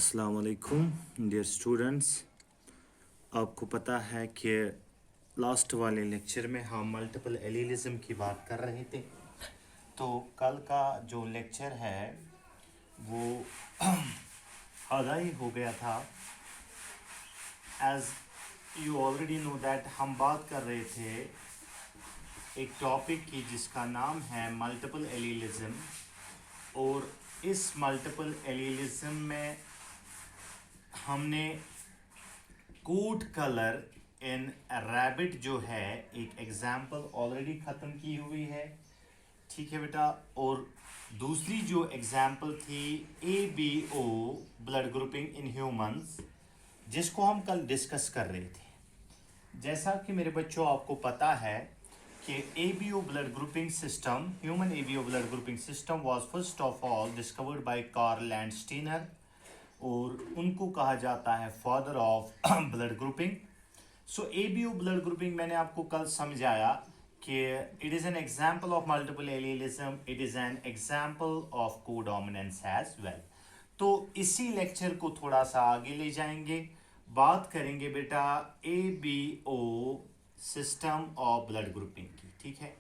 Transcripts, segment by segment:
अस्सलाम वालेकुम dear students. आपको पता है कि लास्ट वाले लेक्चर में हम मल्टीपल एलीलिज्म की बात कर रहे थे। तो कल का जो लेक्चर है वो आधा ही हो गया था। As you already know that हम बात कर रहे थे एक टॉपिक की जिसका नाम है मल्टीपल एलीलिज्म। और इस मल्टीपल एलीलिज्म में हमने कोड कलर इन रैबिट जो है एक एग्जाम्पल ऑलरेडी ख़त्म की हुई है, ठीक है बेटा। और दूसरी जो एग्जाम्पल थी ABO blood grouping in humans, जिसको हम कल डिस्कस कर रहे थे। जैसा कि मेरे बच्चों आपको पता है कि ABO blood grouping system, human ABO blood grouping system was first of all discovered by Karl Landsteiner, और उनको कहा जाता है father of blood grouping. So ABO blood grouping मैंने आपको कल समझाया कि it is an example of multiple allelism, it is an example of codominance as well. तो इसी लेक्चर को थोड़ा सा आगे ले जाएंगे, बात करेंगे बेटा ABO system of blood grouping की, ठीक है।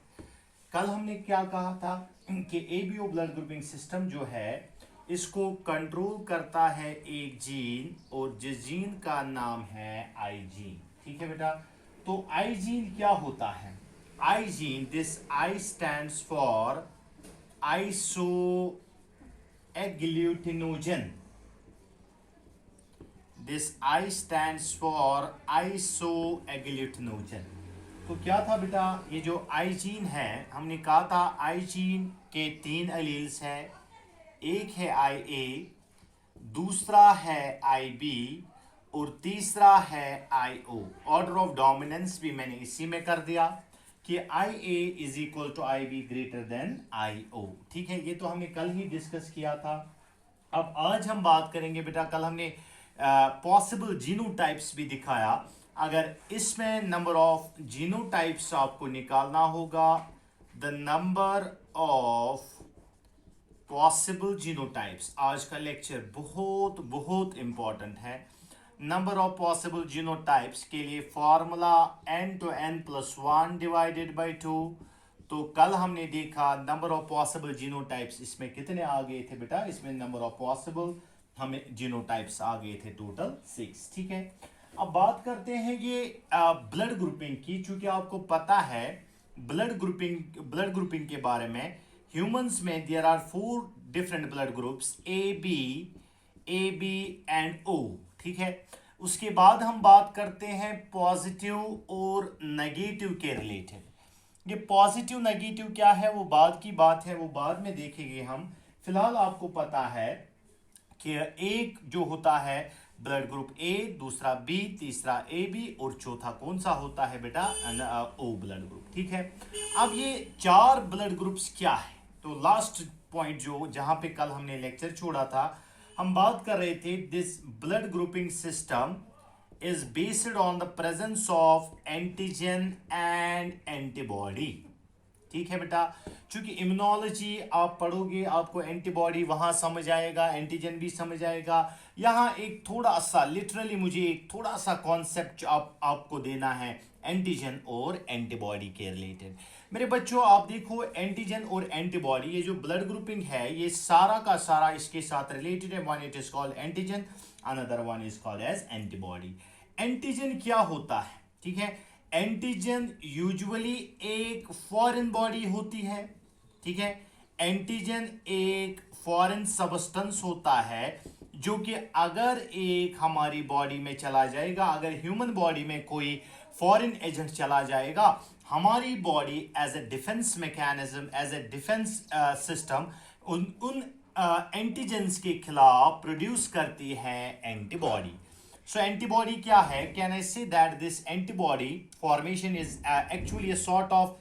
कल हमने क्या कहा था कि ABO ब्लड ग्रुपिंग सिस्टम जो है इसको कंट्रोल करता है एक जीन, और जिस जीन का नाम है आई जीन, ठीक है बेटा। तो आई जीन क्या होता है? I gene, this I stands for isoagglutinogen. This I stands for isoagglutinogen. तो क्या था बेटा, ये जो आई जीन है, हमने कहा था आई जीन के 3 एलील्स हैं। एक है IA, दूसरा है IB, और तीसरा है IO। ऑर्डर ऑफ डोमिनेंस भी मैंने इसी में कर दिया कि IA is equal to IB greater than IO, ठीक है। ये तो हमने कल ही डिस्कस किया था। अब आज हम बात करेंगे बेटा, कल हमने पॉसिबल जीनोटाइप्स भी दिखाया। अगर इसमें नंबर ऑफ जीनोटाइप्स आपको निकालना होगा, the number of possible genotypes, आज का लेक्चर बहुत बहुत इंपॉर्टेंट है। नंबर ऑफ पॉसिबल जीनोटाइप्स के लिए formula n to n+1 divided by 2। तो कल हमने देखा नंबर ऑफ पॉसिबल जीनोटाइप्स इसमें कितने आ गए थे बेटा, इसमें नंबर ऑफ पॉसिबल हमें जीनोटाइप्स आ गए थे टोटल 6, ठीक है। अब बात करते हैं ये ब्लड ग्रुपिंग की। चूंकि आपको पता है ब्लड ग्रुपिंग के बारे में, ह्यूमंस में there are 4 different blood groups, AB and O, ठीक है। उसके बाद हम बात करते हैं पॉजिटिव और नेगेटिव के रिलेटेड। ये पॉजिटिव नेगेटिव क्या है वो बाद की बात है, वो बाद में देखेंगे हम। फिलहाल आपको पता है कि एक जो होता है ब्लड ग्रुप A, दूसरा B, तीसरा AB, और चौथा कौन सा होता है बेटा, O ब्लड ग्रुप, ठीक है। अब ये 4 ब्लड ग्रुप्स क्या है, तो लास्ट पॉइंट जो जहां पे कल हमने लेक्चर छोड़ा था, हम बात कर रहे थे this blood grouping system is based on the presence of antigen and antibody, ठीक है बेटा। चूंकि इम्यूनोलॉजी आप पढ़ोगे, आपको एंटीबॉडी वहां समझ आएगा, एंटीजन भी समझ आएगा। यहाँ एक थोड़ा सा लिटरली मुझे एक थोड़ा सा कॉन्सेप्ट आपको देना है एंटीजन और एंटीबॉडी के रिलेटेड। मेरे बच्चों आप देखो, एंटीजन और एंटीबॉडी, ये जो ब्लड ग्रुपिंग है ये सारा का सारा इसके साथ रिलेटेड है। One it is called antigen, another one is called as antibody. Antigen क्या होता है, ठीक है। एंटीजन यूजुअली एक फॉरेन बॉडी होती है, ठीक है। एंटीजन एक फॉरेन सबस्टेंस होता है जो कि अगर एक हमारी बॉडी में चला जाएगा, अगर ह्यूमन बॉडी में कोई फॉरेन एजेंट चला जाएगा, हमारी body as a defence mechanism, as a defence system उन एंटीजेंस के खिलाफ प्रोड्यूस करती है एंटीबॉडी। So antibody क्या है? Can I say that this antibody formation is actually a sort of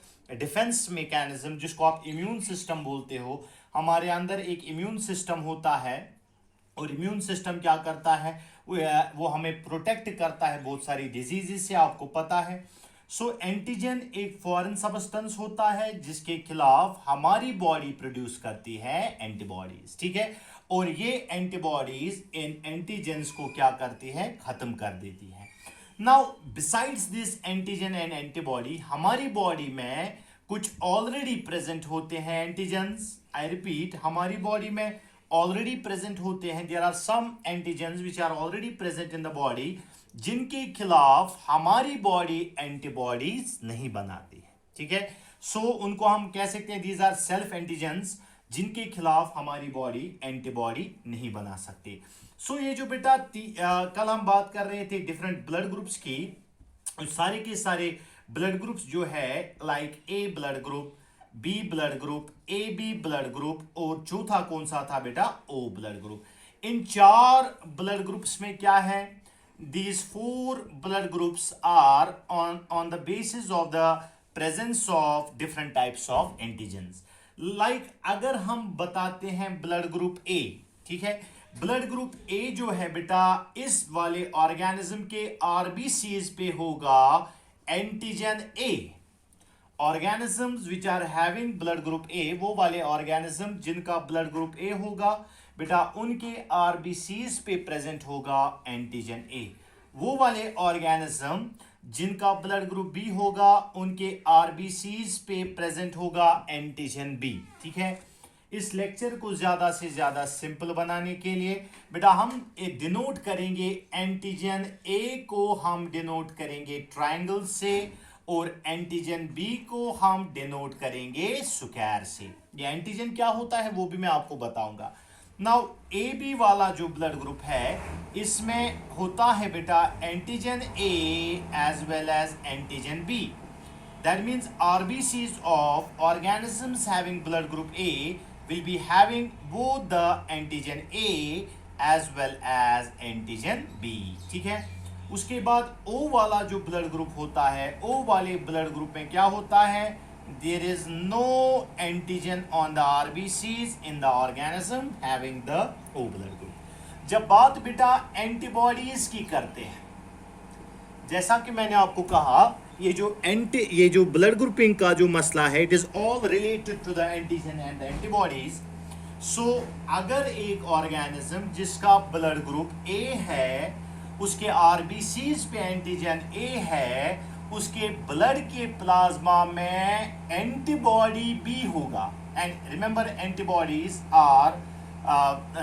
defense mechanism, जिसको आप immune system बोलते हो। हमारे अंदर एक immune system होता है, और immune system क्या करता है, वो हमें प्रोटेक्ट करता है बहुत सारी डिजीजेस से, आपको पता है। सो एंटीजन एक फॉरेन सब्सटेंस होता है जिसके खिलाफ हमारी बॉडी प्रोड्यूस करती है एंटीबॉडीज, ठीक है, और ये एंटीबॉडीज इन एंटीजेंस को क्या करती है, खत्म कर देती है। Now besides this antigen and antibody, हमारी बॉडी में कुछ ऑलरेडी प्रेजेंट होते हैं एंटीजेंस। आई रिपीट, हमारी बॉडी में ऑलरेडी प्रेजेंट होते हैं, there are some antigens which are already present in the body, जिनके खिलाफ हमारी बॉडी एंटीबॉडीज नहीं बनाती है, ठीक है। सो उनको हम कह सकते हैं दीज आर सेल्फ एंटीजेंस, जिनके खिलाफ हमारी बॉडी एंटीबॉडी नहीं बना सकती। सो ये जो बेटा कल हम बात कर रहे थे डिफरेंट ब्लड ग्रुप्स की, सारे के सारे ब्लड ग्रुप्स जो है like A blood group, B blood group, A B blood group, और चौथा कौन सा था बेटा, ओ ब्लड ग्रुप। इन 4 ब्लड ग्रुप्स में क्या है, these 4 blood groups are on the basis of the presence of different types of antigens. like अगर हम बताते हैं ब्लड ग्रुप ए, ठीक है, ब्लड ग्रुप ए जो है बेटा इस वाले ऑर्गेनिज्म के आरबीसीज पे होगा antigen A. Organisms which are having blood group A, वो वाले ऑर्गेनिज्म जिनका ब्लड ग्रुप ए होगा बेटा उनके आरबीसीज पे प्रेजेंट होगा एंटीजन ए। वो वाले ऑर्गेनिज्म जिनका ब्लड ग्रुप बी होगा उनके आरबीसीज पे प्रेजेंट होगा एंटीजन बी, ठीक है। इस लेक्चर को ज्यादा से ज्यादा सिंपल बनाने के लिए बेटा हम डिनोट करेंगे एंटीजन ए को हम डिनोट करेंगे ट्रायंगल से, और एंटीजन बी को हम डिनोट करेंगे स्क्वायर से। ये एंटीजन क्या होता है वो भी मैं आपको बताऊंगा। नाउ ए बी वाला जो ब्लड ग्रुप है इसमें होता है बेटा antigen A as well as antigen B. That means RBCs of organisms having blood group A will be having both the antigen A as well as antigen B, ठीक है। उसके बाद O वाला जो ब्लड ग्रुप होता है, O वाले blood group में क्या होता है, there is no antigen on the RBCs in the organism having the O blood group। जब बात बेटा एंटीबॉडीज की करते हैं, जैसा कि मैंने आपको कहा ये जो ब्लड ग्रुपिंग का जो मसला है it is all related to the antigen and the antibodies. So अगर एक ऑर्गेनिज्म जिसका ब्लड ग्रुप ए है उसके आरबीसीज पे एंटीजन ए है, उसके ब्लड के प्लाज्मा में एंटीबॉडी भी होगा। And remember antibodies are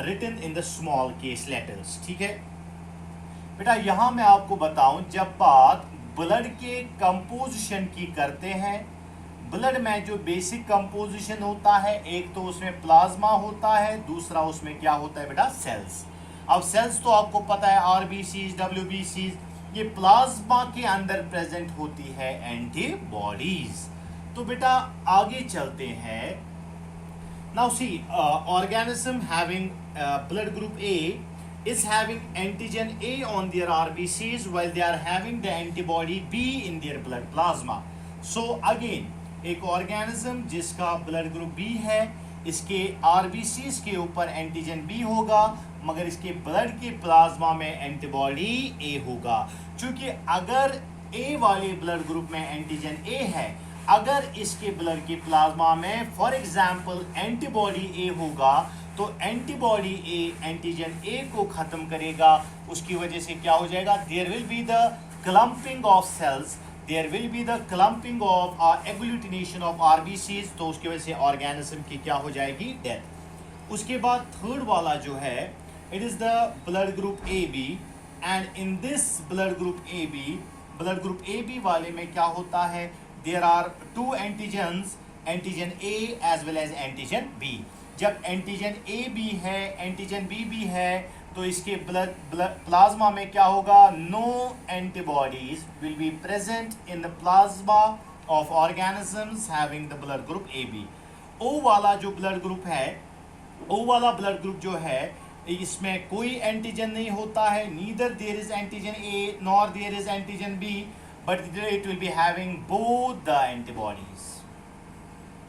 written in the small case letters, ठीक है बेटा। यहां मैं आपको बताऊं, जब बात ब्लड के कंपोजिशन की करते हैं, ब्लड में जो बेसिक कंपोजिशन होता है, एक तो उसमें प्लाज्मा होता है, दूसरा उसमें क्या होता है बेटा, सेल्स। अब सेल्स तो आपको पता है आरबीसीज, डब्ल्यूबीसीज, ये प्लाज्मा के अंदर प्रेजेंट होती है एंटीबॉडीज। तो बेटा आगे चलते हैं। Now sea organism having blood group A is having antigen A on their RBCs while they are having the antibody B in their blood plasma. So again एक ऑर्गेनिज्म जिसका ब्लड ग्रुप B है, इसके RBCs के ऊपर antigen B होगा मगर इसके blood के प्लाज्मा में एंटीबॉडी A होगा। क्योंकि अगर A वाले ब्लड ग्रुप में एंटीजन A है, अगर इसके ब्लड के प्लाज्मा में फॉर एग्जाम्पल एंटीबॉडी A होगा तो एंटीबॉडी ए एंटीजन ए को खत्म करेगा, उसकी वजह से क्या हो जाएगा, there will be the clumping of cells, there will be the clumping of agglutination of RBCs, तो उसकी वजह से ऑर्गेनिज्म की क्या हो जाएगी, डेथ। उसके बाद थर्ड वाला जो है it is the blood group A B, and in this blood group A B वाले में क्या होता है, there are 2 antigens, antigen A as well as antigen B. जब एंटीजन ए बी है, एंटीजन बी भी है, तो इसके ब्लड प्लाज्मा में क्या होगा, no antibodies will be present in the plasma of organisms having the blood group A B. O वाला जो ब्लड ग्रुप है, ओ वाला ब्लड ग्रुप जो है इसमें कोई एंटीजन नहीं होता है, neither there is antigen A nor there is antigen B, but it will be having both the antibodies.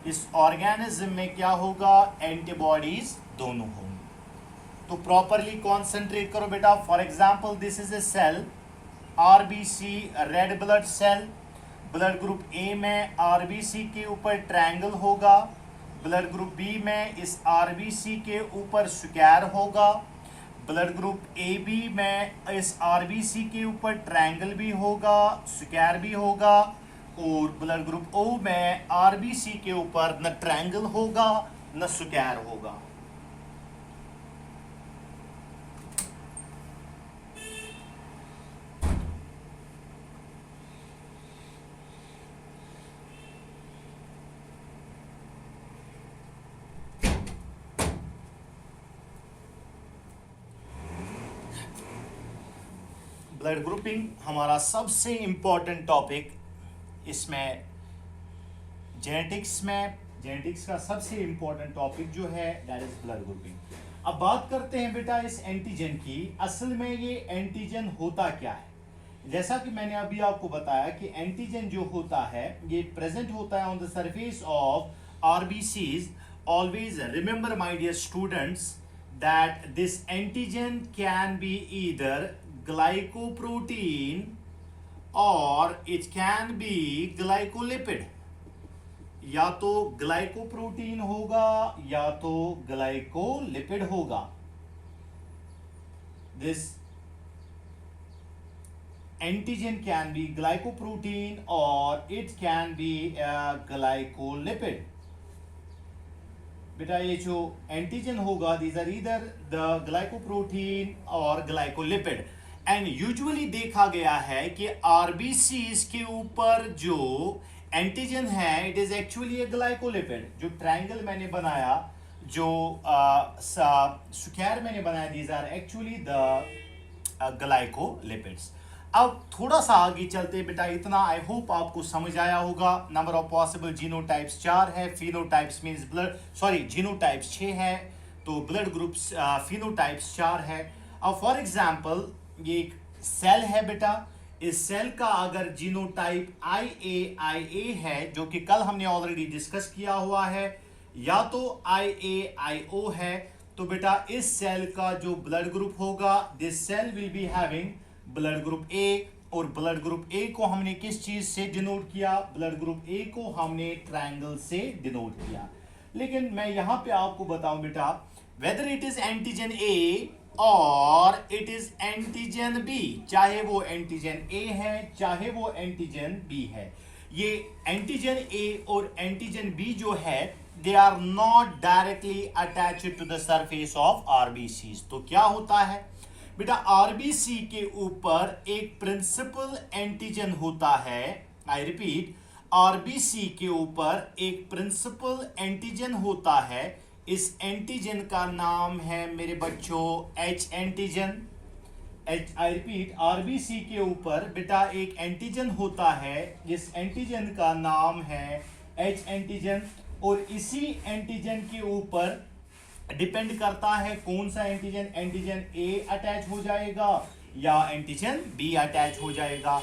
इस ऑर्गेनिज्म में क्या होगा, एंटीबॉडीज दोनों होंगी। तो प्रॉपरली कॉन्सेंट्रेट करो बेटा। For example this is a cell, RBC red blood cell, blood group A में आरबीसी के ऊपर ट्रायंगल होगा, ब्लड ग्रुप बी में इस आरबीसी के ऊपर स्क्वायर होगा, ब्लड ग्रुप ए बी में इस आरबीसी के ऊपर ट्रायंगल भी होगा, स्क्वायर भी होगा, और ब्लड ग्रुप ओ में आरबीसी के ऊपर न ट्रायंगल होगा न स्क्वायर होगा। ब्लड ग्रुपिंग हमारा सबसे इंपॉर्टेंट टॉपिक, इसमें जेनेटिक्स का सबसे इंपॉर्टेंट टॉपिक जो है दैट इज ब्लड ग्रुपिंग। अब बात करते हैं बेटा इस एंटीजन की। असल में ये एंटीजन होता क्या है। जैसा कि मैंने अभी आपको बताया कि एंटीजन जो होता है ये प्रेजेंट होता है on the surface of RBCs. Always remember my dear students that this antigen can be either glycoprotein or it can be glycolipid। या तो ग्लाइकोप्रोटीन होगा या तो ग्लाइकोलिपिड होगा। This antigen can be glycoprotein or it can be glycolipid। बेटा ये जो antigen होगा these are either the glycoprotein और ग्लाइकोलिपिड। एंड यूजुअली देखा गया है कि आरबीसीज के ऊपर जो एंटीजन है it is actually a glycolipid. जो ट्रायंगल मैंने बनाया, जो स्क्वायर मैंने बनाया, these are actually the glycolipids. अब थोड़ा सा आगे चलते बेटा, इतना आई होप आपको समझ आया होगा। नंबर ऑफ पॉसिबल जीनोटाइप्स 4 है, फिनोटाइप्स मींस जीनोटाइप्स 6 है, तो ब्लड ग्रुप्स फिनोटाइप्स 4 है। अब फॉर एग्जांपल ये एक सेल है बेटा, इस सेल का अगर जीनोटाइप IA है, जो कि कल हमने ऑलरेडी डिस्कस किया हुआ है, या तो IAIO है, तो बेटा इस सेल का जो ब्लड ग्रुप होगा this cell will be having blood group A. और ब्लड ग्रुप ए को हमने किस चीज से डिनोट किया? ब्लड ग्रुप ए को हमने ट्रायंगल से डिनोट किया। लेकिन मैं यहां पे आपको बताऊं बेटा, वेदर इट इज एंटीजन ए और इट इज एंटीजन बी, चाहे वो एंटीजन ए है चाहे वो एंटीजन बी है, ये एंटीजन ए और एंटीजन बी जो है they are not directly attached to the surface of RBCs. तो क्या होता है बेटा, आरबीसी के ऊपर एक प्रिंसिपल एंटीजन होता है। आई रिपीट, आरबीसी के ऊपर एक प्रिंसिपल एंटीजन होता है। इस एंटीजन का नाम है मेरे बच्चों H antigen. I repeat, RBC के ऊपर बेटा एक एंटीजन होता है, जिस एंटीजन का नाम है एच एंटीजन। और इसी एंटीजन के ऊपर डिपेंड करता है कौन सा एंटीजन, एंटीजन ए अटैच हो जाएगा या एंटीजन बी अटैच हो जाएगा।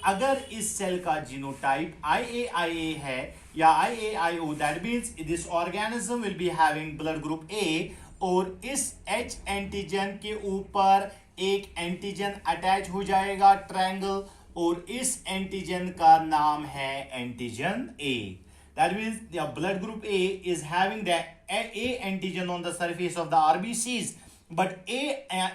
अगर इस सेल का जीनोटाइप IAIA है या IAIO, that means this organism will be having blood group A, और इस H एंटीजन के ऊपर एक एंटीजन अटैच हो जाएगा ट्रायंगल, और इस एंटीजन का नाम है antigen A. That means the blood group A is having the A antigen on the surface of the RBCs, but A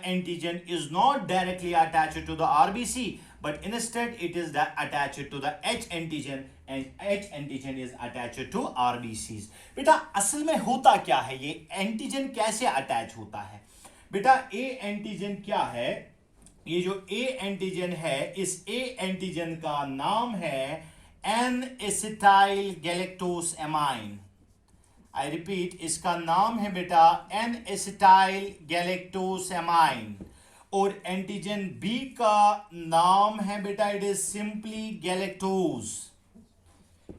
antigen is not directly attached to the RBC, but instead it is attached to the H antigen, and H antigen is attached to RBCs। बेटा असल में होता क्या है, ये antigen कैसे attach होता है? बेटा A एंटीजन क्या है? ये जो A एंटीजन है, इस A एंटीजन का नाम है N-acetyl galactosamine। आई रिपीट, इसका नाम है बेटा N-acetyl galactosamine। और एंटीजन बी का नाम है बेटा it is simply galactose.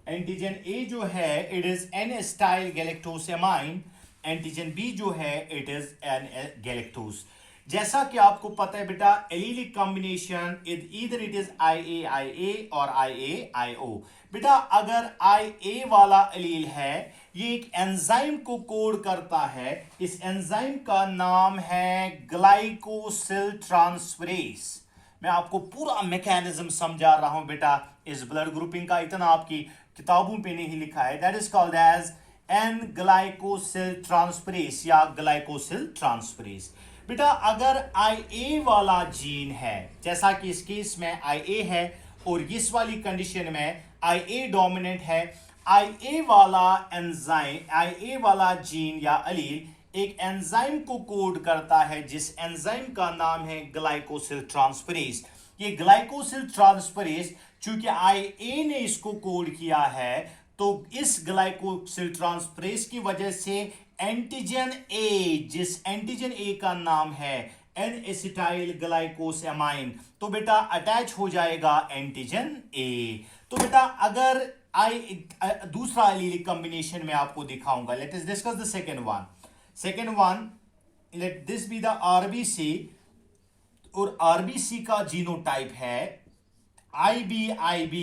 Antigen A जो है it is N-acetyl galactosamine, antigen B जो है इट इज गैलेक्टोज। जैसा कि आपको पता है बेटा, एलीलिक कॉम्बिनेशन इधर इट इज IAIA और IAIO। बेटा अगर IA वाला एलील है, ये एक एंजाइम को कोड करता है। इस एंजाइम का नाम है ग्लाइकोसिल ट्रांसफरेज। मैं आपको पूरा मैकेनिज्म समझा रहा हूं बेटा इस ब्लड ग्रुपिंग का, इतना आपकी किताबों पे नहीं लिखा है। That is called as an glycosyl transferase या ग्लाइकोसिल ट्रांसफरेज। बेटा अगर IA वाला जीन है, जैसा कि इस केस में IA है और इस वाली कंडीशन में IA डोमिनेंट है, IA वाला एंजाइम, IA वाला जीन या अलील एक एंजाइम को कोड करता है जिस एंजाइम का नाम है ग्लाइकोसिल ट्रांसफरेज। ये ग्लाइकोसिल ट्रांसफरेज चूंकि IA ने इसको कोड किया है, तो इस ग्लाइकोसिल ट्रांसफरेज की वजह से एंटीजन ए, जिस एंटीजन ए का नाम है एन एसिटाइल ग्लाइकोसैमाइन, तो बेटा अटैच हो जाएगा एंटीजन ए। तो बेटा अगर दूसरा एलीलिक कॉम्बिनेशन में आपको दिखाऊंगा। Late us discuss the second one, let this be the RBC, और RBC का जीनोटाइप है IBIB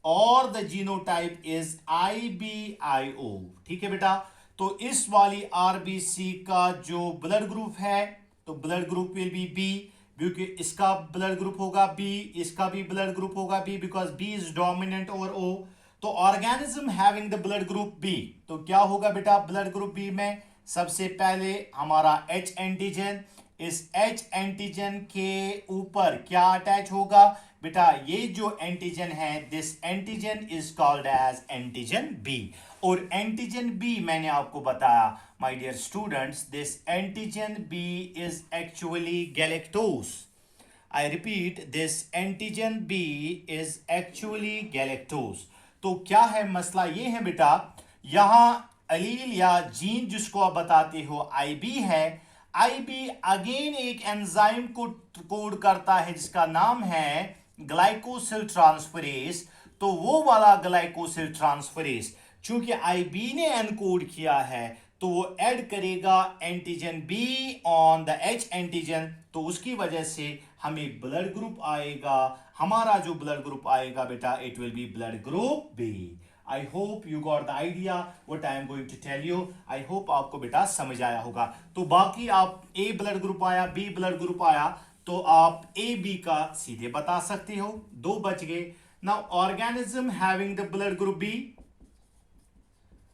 और द जीनोटाइप इज IBIO। ठीक है बेटा, तो इस वाली RBC का जो ब्लड ग्रुप है, तो blood group will be B, क्योंकि इसका ब्लड ग्रुप होगा B, इसका भी ब्लड ग्रुप होगा B, because B is dominant over O। तो organism having the blood group B, तो क्या होगा बेटा ब्लड ग्रुप B में? सबसे पहले हमारा H एंटीजन, इस H एंटीजन के ऊपर क्या अटैच होगा बेटा? ये जो एंटीजन है, this antigen is called as antigen B। और एंटीजन B मैंने आपको बताया my dear students, this antigen B is actually galactose. I repeat, this antigen B is actually galactose. तो क्या है मसला? ये है बेटा, यहां अलील या जीन जिसको आप बताते हो IB है, IB अगेन एक एंजाइम को कोड करता है जिसका नाम है ग्लाइकोसिल ट्रांसफरेज। तो वो वाला ग्लाइकोसिल ट्रांसफरेज चूंकि IB ने एनकोड किया है, तो वो ऐड करेगा antigen B on the H antigen, तो उसकी वजह से हमें ब्लड ग्रुप आएगा। हमारा जो ब्लड ग्रुप आएगा बेटा, it will B blood group B। I hope you got the idea what I am going to tell you. I hope आपको बेटा समझ आया होगा। तो बाकी आप A ब्लड ग्रुप आया, B ब्लड ग्रुप आया, तो आप AB का सीधे बता सकते हो। दो बच गए। Now organism having the blood group B,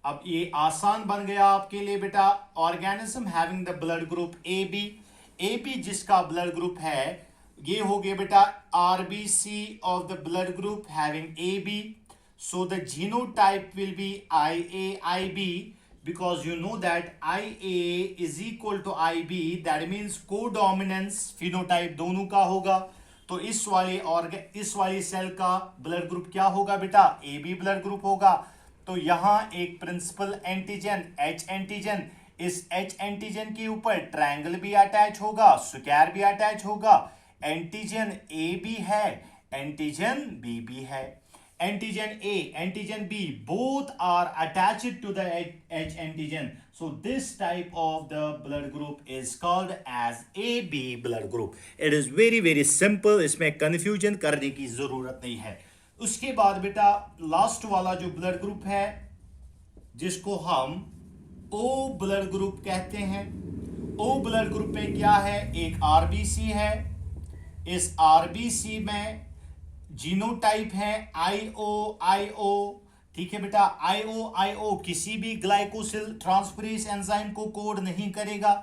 अब ये आसान बन गया आपके लिए बेटा। Organism having the blood group AB जिसका ब्लड ग्रुप है, ये हो गया बेटा RBC of the blood group having AB. So the genotype will be IAIB, because you know that IA is equal to IB, that means codominance phenotype दोनों का होगा। तो इस वाली सेल का ब्लड ग्रुप क्या होगा बेटा? AB ब्लड ग्रुप होगा। तो यहाँ एक प्रिंसिपल एंटीजन H एंटीजन, इस H एंटीजन के ऊपर ट्रायंगल भी अटैच होगा, स्क्वायर भी अटैच होगा। एंटीजन A भी है, एंटीजन B भी है। Antigen A, antigen B, both are attached to the H antigen. So this type of the blood group is called as AB blood group. It is very simple. इसमें confusion करने की जरूरत नहीं है। उसके बाद बेटा लास्ट वाला जो ब्लड ग्रुप है, जिसको हम O ब्लड ग्रुप कहते हैं। O ब्लड ग्रुप में क्या है? एक RBC है, इस RBC में जीनोटाइप है IO। ठीक है बेटा, IO किसी भी ग्लाइकोसिल ट्रांसफरेज एंजाइम को कोड नहीं करेगा,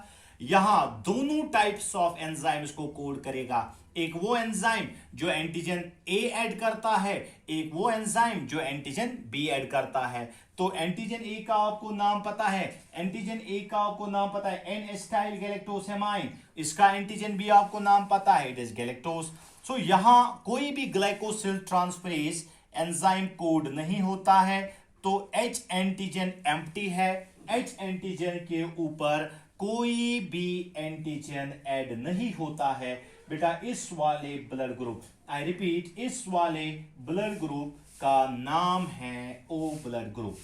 यहां दोनों टाइप्स ऑफ एंजाइम्स को कोड करेगा। एक वो एंजाइम जो एंटीजन A ऐड करता है, एक वो एंजाइम जो एंटीजन B ऐड करता है। तो एंटीजन A का आपको नाम पता है, एन एसिटाइल गैलेक्टोसैमाइन। इसका एंटीजन B आपको नाम पता है, इट इज गैलेक्टोज। सो यहां कोई भी ग्लाइकोसिल ट्रांसफरेज एंजाइम कोड नहीं होता है, तो H एंटीजन एम्प्टी है, H एंटीजन के ऊपर कोई भी एंटीजन ऐड नहीं होता है बेटा इस वाले ब्लड ग्रुप। आई रिपीट, इस वाले ब्लड ग्रुप का नाम है O ब्लड ग्रुप।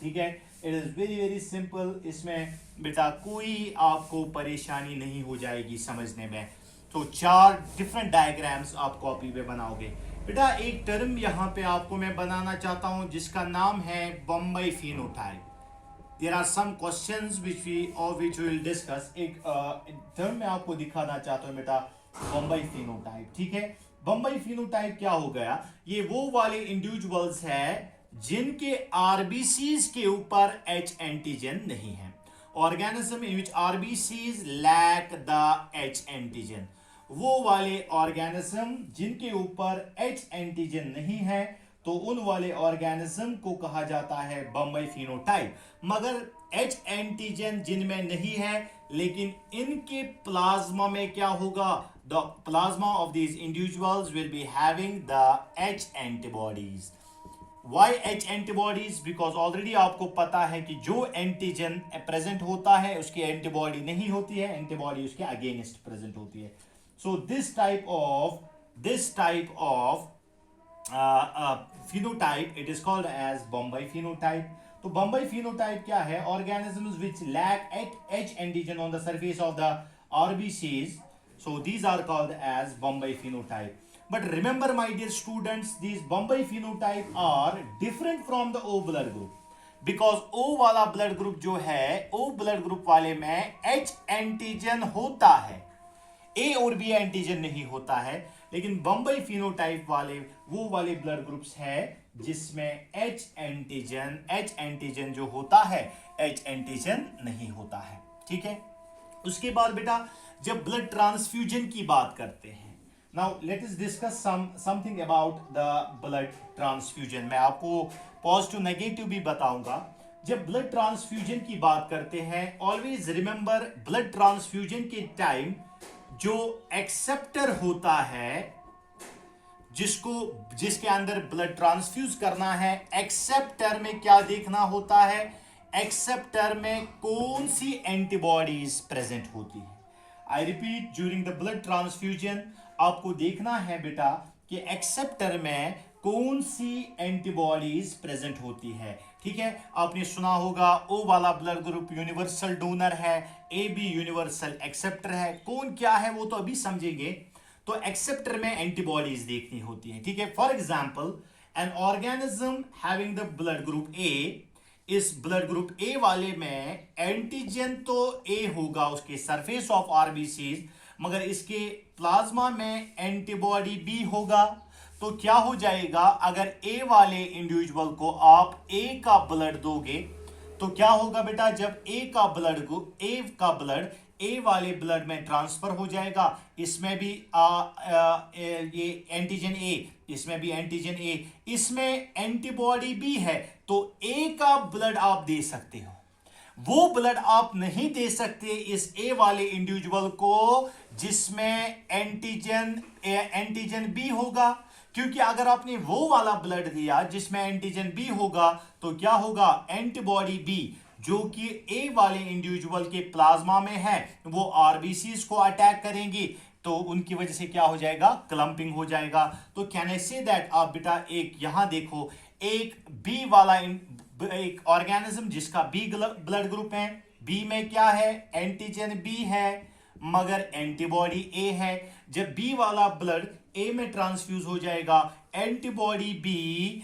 ठीक है, इट इज वेरी सिंपल। इसमें बेटा कोई आपको परेशानी नहीं हो जाएगी समझने में। तो 4 डिफरेंट डायग्राम्स आप कॉपी पे बनाओगे बेटा। एक टर्म यहाँ पे आपको मैं बनाना चाहता हूँ जिसका नाम है Bombay phenotype. There are some questions which we will discuss। एक टर्म मैं आपको दिखाना चाहता हूँ बेटा, बम्बई फिनोटाइप। ठीक है, बम्बई फिनोटाइप क्या हो गया, ये वो वाले इंडिविजुअल्स है जिनके आरबीसीज के ऊपर एच एंटीजन नहीं है। Organism in which RBCs lack the H antigen, वो वाले ऑर्गेनिज्म जिनके ऊपर एच एंटीजन नहीं है, तो उन वाले ऑर्गेनिज्म को कहा जाता है बम्बई फिनोटाइप। मगर एच एंटीजन जिनमें नहीं है, लेकिन इनके प्लाज्मा में क्या होगा, the plasma of these individuals will be having the H antibodies. Why H antibodies, because already आपको पता है कि जो एंटीजन प्रेजेंट होता है उसकी एंटीबॉडी नहीं होती है, एंटीबॉडी उसके अगेंस्ट प्रेजेंट होती है। So this type of phenotype it is called as Bombay phenotype। तो Bombay phenotype क्या है, organisms which lack H antigen on the surface of the RBCs, so these are called as Bombay phenotype। But remember my dear students, these Bombay phenotype are different from the O blood group, because O वाला blood group जो है, O blood group वाले में H antigen होता है, ए और B antigen नहीं होता है। लेकिन बम्बई फिनोटाइप वाले वो वाले ब्लड ग्रुप्स है जिसमें एच एंटीजन जो होता है, एच एंटीजन नहीं होता है। ठीक है, उसके बाद बेटा जब ब्लड ट्रांसफ्यूजन की बात करते हैं, now let us discuss something about the blood transfusion. मैं आपको पॉजिटिव नेगेटिव भी बताऊंगा। जब ब्लड ट्रांसफ्यूजन की बात करते हैं, ऑलवेज रिमेंबर ब्लड ट्रांसफ्यूजन के टाइम जो एक्सेप्टर होता है, जिसके अंदर ब्लड ट्रांसफ्यूज करना है, एक्सेप्टर में क्या देखना होता है, एक्सेप्टर में कौन सी एंटीबॉडीज प्रेजेंट होती है। I repeat, during the blood transfusion आपको देखना है बेटा कि एक्सेप्टर में कौन सी एंटीबॉडीज प्रेजेंट होती है। ठीक है, आपने सुना होगा ओ वाला ब्लड ग्रुप यूनिवर्सल डोनर है, ए बी यूनिवर्सल एक्सेप्टर है। कौन क्या है वो तो अभी समझेंगे। तो एक्सेप्टर में एंटीबॉडीज देखनी होती है। ठीक है, for example an organism having the blood group ए, इस ब्लड ग्रुप ए वाले में एंटीजन तो ए होगा उसके सरफेस ऑफ आरबीसीज, मगर इसके प्लाज्मा में एंटीबॉडी बी होगा। तो क्या हो जाएगा, अगर ए वाले इंडिविजुअल को आप ए का ब्लड दोगे तो क्या होगा बेटा, जब ए का ब्लड ए वाले ब्लड में ट्रांसफर हो जाएगा, इसमें भी ये एंटीजन ए, इसमें भी एंटीजन ए, इसमें एंटीबॉडी भी है, तो ए का ब्लड आप दे सकते हो। वो ब्लड आप नहीं दे सकते इस ए वाले इंडिविजुअल को जिसमें एंटीजन बी होगा, क्योंकि अगर आपने वो वाला ब्लड दिया जिसमें एंटीजन बी होगा तो क्या होगा, एंटीबॉडी बी जो कि ए वाले इंडिविजुअल के प्लाज्मा में है वो आरबीसीज को अटैक करेंगी, तो उनकी वजह से क्या हो जाएगा, क्लंपिंग हो जाएगा। तो कैन आई से दैट, आप बेटा एक यहां देखो, एक बी वाला एक ऑर्गेनिज्म जिसका बी ब्लड ग्रुप है, बी में क्या है, एंटीजन बी है मगर एंटीबॉडी ए है। जब बी वाला ब्लड ए में ट्रांसफ्यूज हो जाएगा, एंटीबॉडी बी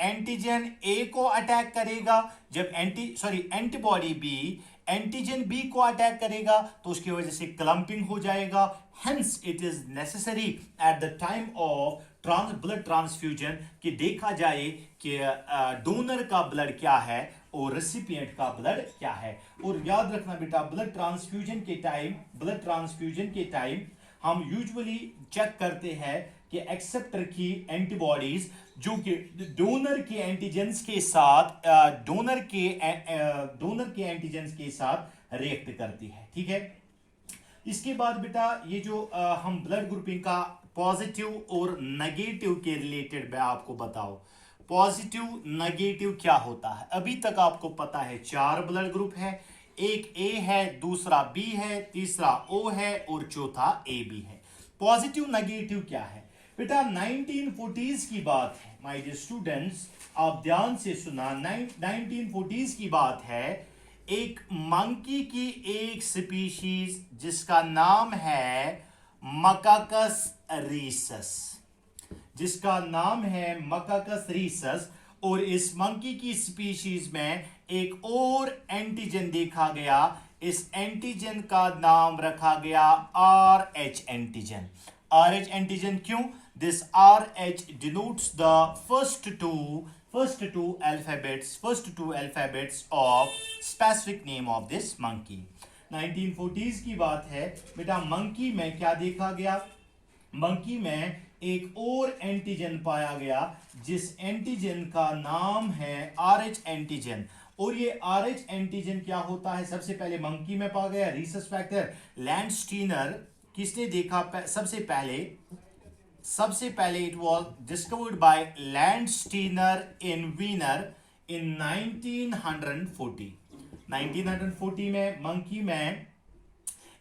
एंटीजन ए को अटैक करेगा। जब एंटीबॉडी बी एंटीजन बी को अटैक करेगा तो उसकी वजह से क्लंपिंग हो जाएगा। Hence it is necessary at the time of blood transfusion कि देखा जाए कि डोनर का ब्लड क्या है और रेसिपिएंट का ब्लड क्या है। और याद रखना बेटा, ब्लड ट्रांसफ्यूजन के टाइम हम यूजुअली चेक करते हैं कि एक्सेप्टर की एंटीबॉडीज जो कि डोनर के एंटीजेंस के साथ रिएक्ट करती है। ठीक है, इसके बाद बेटा ये जो हम ब्लड ग्रुपिंग का पॉजिटिव और नेगेटिव के रिलेटेड मैं आपको बताऊं, पॉजिटिव नेगेटिव क्या होता है। अभी तक आपको पता है 4 ब्लड ग्रुप है, एक ए है, दूसरा बी है, तीसरा ओ है और चौथा ए बी है। पॉजिटिव नेगेटिव क्या है बेटा, 1940s की बात है माय डियर स्टूडेंट्स, आप ध्यान से सुना। 1940s की बात है, एक मंकी की एक स्पीशीज जिसका नाम है मकाकस रीसस, और इस मंकी की स्पीशीज में एक और एंटीजन देखा गया। इस एंटीजन का नाम रखा गया RH एंटीजन। RH एंटीजन क्यों? This RH denotes the first two alphabets of specific name of this monkey। 1940s की बात है बेटा। मंकी में क्या देखा गया? मंकी में एक और एंटीजन पाया गया जिस एंटीजन का नाम है RH एंटीजन। और ये RH एंटीजन क्या होता है? सबसे पहले मंकी में पाया गया रिसस फैक्टर लैंडस्टीनर। किसने देखा सबसे पहले it was discovered by Landsteiner in Wiener in 1940 में मंकी में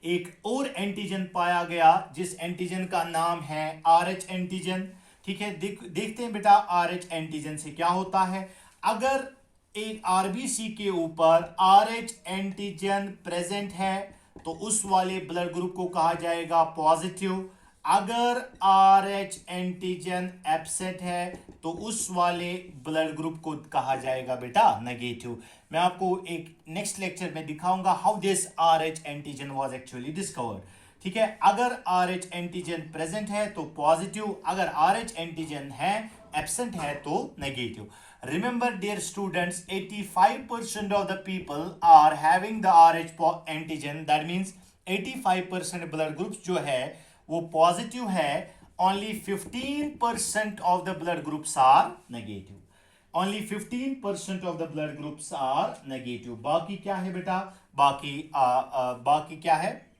एक और एंटीजन पाया गया जिस एंटीजन का नाम है RH एंटीजन। ठीक है, देखते हैं बेटा RH एंटीजन से क्या होता है। अगर एक आरबीसी के ऊपर RH एंटीजन प्रेजेंट है तो उस वाले ब्लड ग्रुप को कहा जाएगा पॉजिटिव। अगर RH एंटीजन एब्सेंट है तो उस वाले ब्लड ग्रुप को कहा जाएगा बेटा नेगेटिव। मैं आपको एक नेक्स्ट लेक्चर में दिखाऊंगा how this RH antigen was actually discovered. ठीक है, अगर RH एंटीजन प्रेजेंट है तो पॉजिटिव, अगर RH एंटीजन है एब्सेंट है तो negative. Remember dear students, 85% of the people are having the RH antigen. That means 85% blood groups जो है वो पॉजिटिव है। Only 15% of the blood groups are negative. Only 15% of the blood groups are negative. बाकी क्या है बेटा? बाकी क्या है?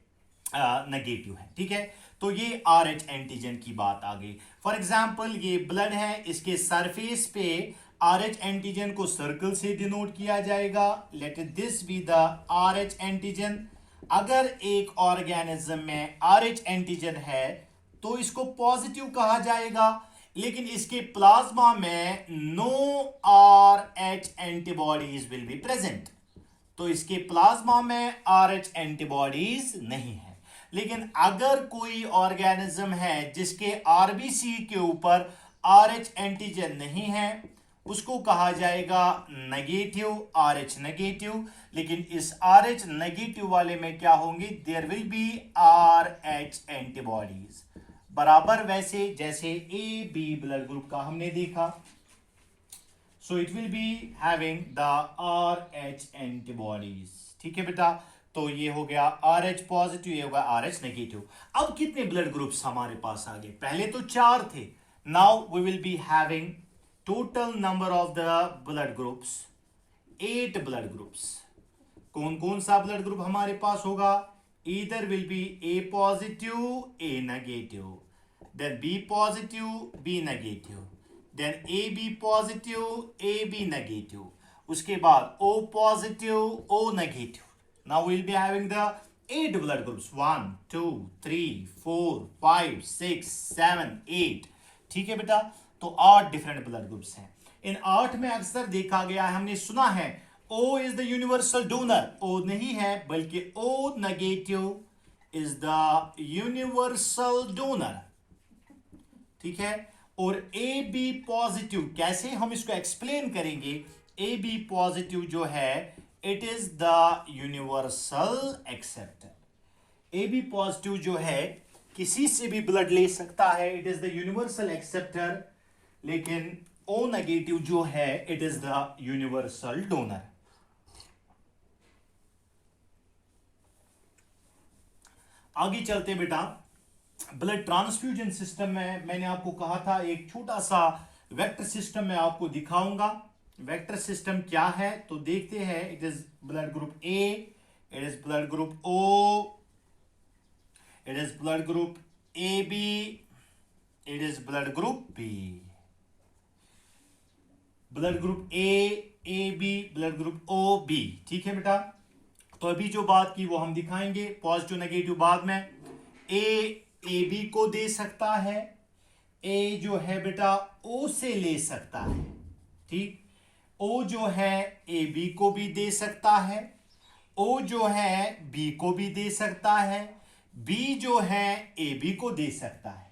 नेगेटिव है। ठीक है, तो ये RH एंटीजन की बात आ गई। फॉर एग्जाम्पल ये ब्लड है, इसके सरफेस पे RH एंटीजन को सर्कल से डिनोट किया जाएगा। Let this be the RH antigen. अगर एक ऑर्गेनिज्म में RH एंटीजन है तो इसको पॉजिटिव कहा जाएगा, लेकिन इसके प्लाज्मा में no RH antibodies will be present. तो इसके प्लाज्मा में RH एंटीबॉडीज नहीं है। लेकिन अगर कोई ऑर्गेनिज्म है जिसके आरबीसी के ऊपर RH एंटीजन नहीं है उसको कहा जाएगा नेगेटिव, RH नेगेटिव। लेकिन इस RH नेगेटिव वाले में क्या होंगे? There will be RH antibodies, बराबर वैसे जैसे AB ब्लड ग्रुप का हमने देखा। So it will be having the RH antibodies. ठीक है बेटा, तो ये हो गया RH पॉजिटिव, ये होगा RH नेगेटिव। अब कितने ब्लड ग्रुप्स हमारे पास आ गए? पहले तो 4 थे। Now we will be having total number of the blood groups 8 blood groups. कौन कौन सा ब्लड ग्रुप हमारे पास होगा? Either will be A positive, A negative, then B positive, B negative, then AB positive, AB negative, उसके बाद O positive, O negative. Now we will be having the 8 blood groups 1 2 3 4 5 6 7 8। ठीक है बेटा, तो 8 different blood groups हैं। इन 8 में अक्सर देखा गया है, हमने सुना है O is the universal donor. O नहीं है बल्कि O negative is the universal donor. ठीक है, और AB पॉजिटिव कैसे हम इसको एक्सप्लेन करेंगे? AB पॉजिटिव जो है it is the universal acceptor. AB positive जो है किसी से भी ब्लड ले सकता है, it is the universal acceptor. लेकिन O नेगेटिव जो है it is the universal donor. आगे चलते बेटा, ब्लड ट्रांसफ्यूजन सिस्टम में मैंने आपको कहा था एक छोटा सा वेक्टर सिस्टम में आपको दिखाऊंगा। वेक्टर सिस्टम क्या है तो देखते हैं। It is blood group A, it is blood group O, it is blood group AB, it is blood group B। Blood group A, AB, blood group O, B। ठीक है बेटा, तो अभी जो बात की वो हम दिखाएंगे। पॉजिटिव नेगेटिव बाद में। A AB को दे सकता है, A जो है बेटा O से ले सकता है। ठीक, O जो है AB को भी दे सकता है, O जो है B को भी दे सकता है, B जो है AB को दे सकता है।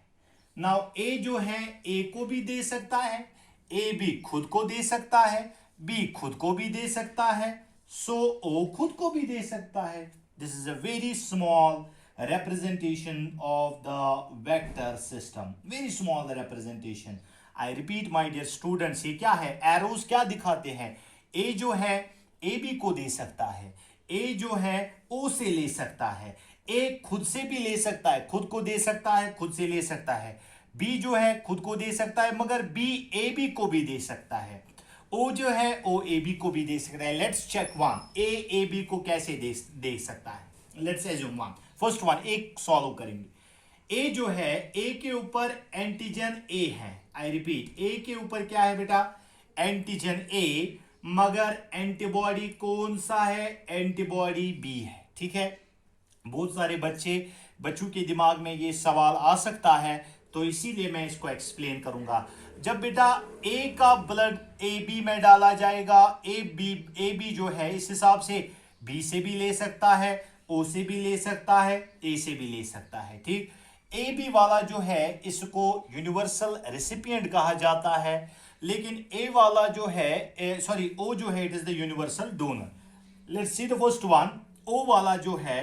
नाउ A जो है A को भी दे सकता है, AB खुद को दे सकता है, B खुद को भी दे सकता है, सो O खुद को भी दे सकता है। This is a very small representation of the vector system. Very small representation. I repeat my dear students, ये क्या है? एरोज क्या दिखाते हैं? ए जो है ए बी को दे सकता है, ए जो है ओ से ले सकता है, ए खुद से भी ले सकता है, खुद को दे सकता है, खुद से ले सकता है, बी जो है खुद को दे सकता है मगर बी ए बी को भी दे सकता है, ओ जो है ओ ए बी को भी दे सकता है. Let's check one, A B को कैसे दे सकता है. Let's assume one. First one एक सॉल्व करेंगे. ए जो है ए के ऊपर एंटीजन ए है. आई रिपीट, ए के ऊपर क्या है बेटा? एंटीजन ए, मगर एंटीबॉडी कौन सा है? एंटीबॉडी बी है. ठीक है, बहुत सारे बच्चों के दिमाग में ये सवाल आ सकता है, तो इसीलिए मैं इसको एक्सप्लेन करूंगा. जब बेटा ए का ब्लड ए बी में डाला जाएगा, ए बी जो है इस हिसाब से बी से भी ले सकता है, ओ से भी ले सकता है, ए से भी ले सकता है. ठीक, ए बी वाला जो है इसको यूनिवर्सल रेसिपिएंट कहा जाता है, लेकिन ए वाला जो है सॉरी ओ जो है it is the universal donor. Let's see the first one. O वाला जो है,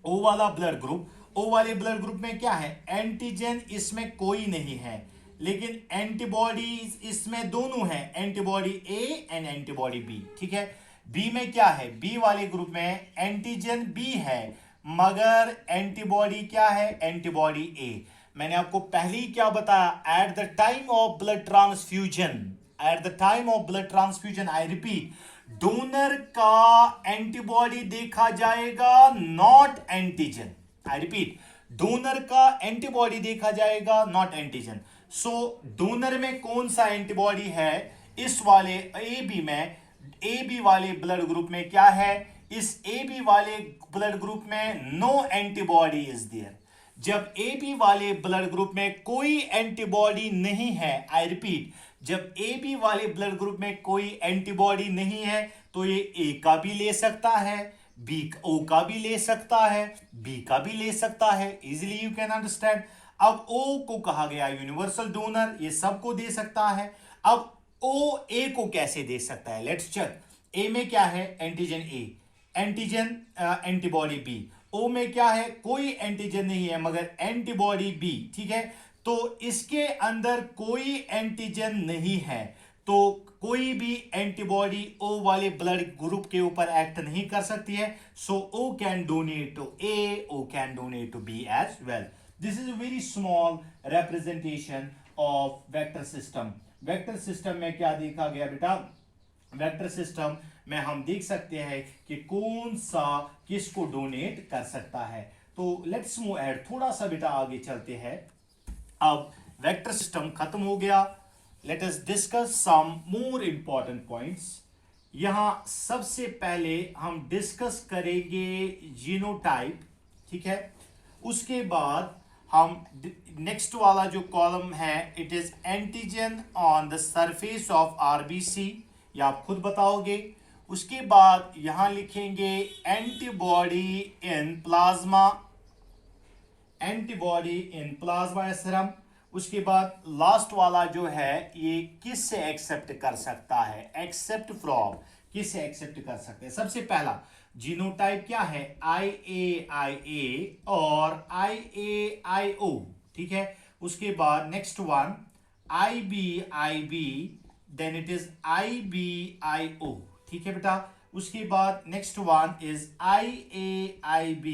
ओ वाला ब्लड ग्रुप, ओ वाले ब्लड ग्रुप में क्या है? एंटीजन इसमें कोई नहीं है, लेकिन एंटीबॉडीज इसमें दोनों है, antibody A and antibody B. ठीक है, बी में क्या है? बी वाले ग्रुप में एंटीजन बी है मगर एंटीबॉडी क्या है? एंटीबॉडी ए. मैंने आपको पहले ही क्या बताया? At the time of blood transfusion, at the time of blood transfusion, I repeat, donor का एंटीबॉडी देखा जाएगा, not antigen. I repeat, donor का एंटीबॉडी देखा जाएगा, नॉट एंटीजन. सो डोनर में कौन सा एंटीबॉडी है? इस वाले ए बी में, ए बी वाले ब्लड ग्रुप में क्या है? इस ए बी वाले ब्लड ग्रुप में नो एंटीबॉडी इज देयर. जब ए बी वाले ब्लड ग्रुप में कोई एंटीबॉडी नहीं है, आई रिपीट, जब ए बी वाले ब्लड ग्रुप में कोई एंटीबॉडी नहीं है तो ये ए का भी ले सकता है, बी ओ का भी ले सकता है, बी का भी ले सकता है. Easily you can understand. अब ओ को कहा गया यूनिवर्सल डोनर, ये सबको दे सकता है. अब ओ ए को कैसे दे सकता है? Let's check. ए में क्या है? Antigen A, antigen antibody B. O में क्या है? कोई एंटीजन नहीं है मगर एंटीबॉडी बी. ठीक है, तो इसके अंदर कोई एंटीजन नहीं है, तो कोई भी एंटीबॉडी ओ वाले ब्लड ग्रुप के ऊपर एक्ट नहीं कर सकती है. So O can donate to A, O can donate to B as well. This is a very small representation of vector system. Vector system में क्या देखा गया बेटा? वेक्टर सिस्टम में हम देख सकते हैं कि कौन सा किसको डोनेट कर सकता है. तो लेट्स मूव एड, थोड़ा सा बेटा आगे चलते हैं. अब वेक्टर सिस्टम खत्म हो गया. Let us discuss some more important points. यहां सबसे पहले हम डिस्कस करेंगे जीनोटाइप. ठीक है, उसके बाद हम नेक्स्ट वाला जो कॉलम है it is antigen on the surface of RBC, या आप खुद बताओगे. उसके बाद यहां लिखेंगे antibody in plasma, antibody in plasma serum. उसके बाद लास्ट वाला जो है ये किससे एक्सेप्ट कर सकता है? एक्सेप्ट फ्रॉम, किससे एक्सेप्ट कर सकते हैं? सबसे पहला जीनोटाइप क्या है? IA और IAIO. ठीक है, उसके बाद next one IB, then it is IBIO. ठीक है बेटा, उसके बाद next one is IAIB,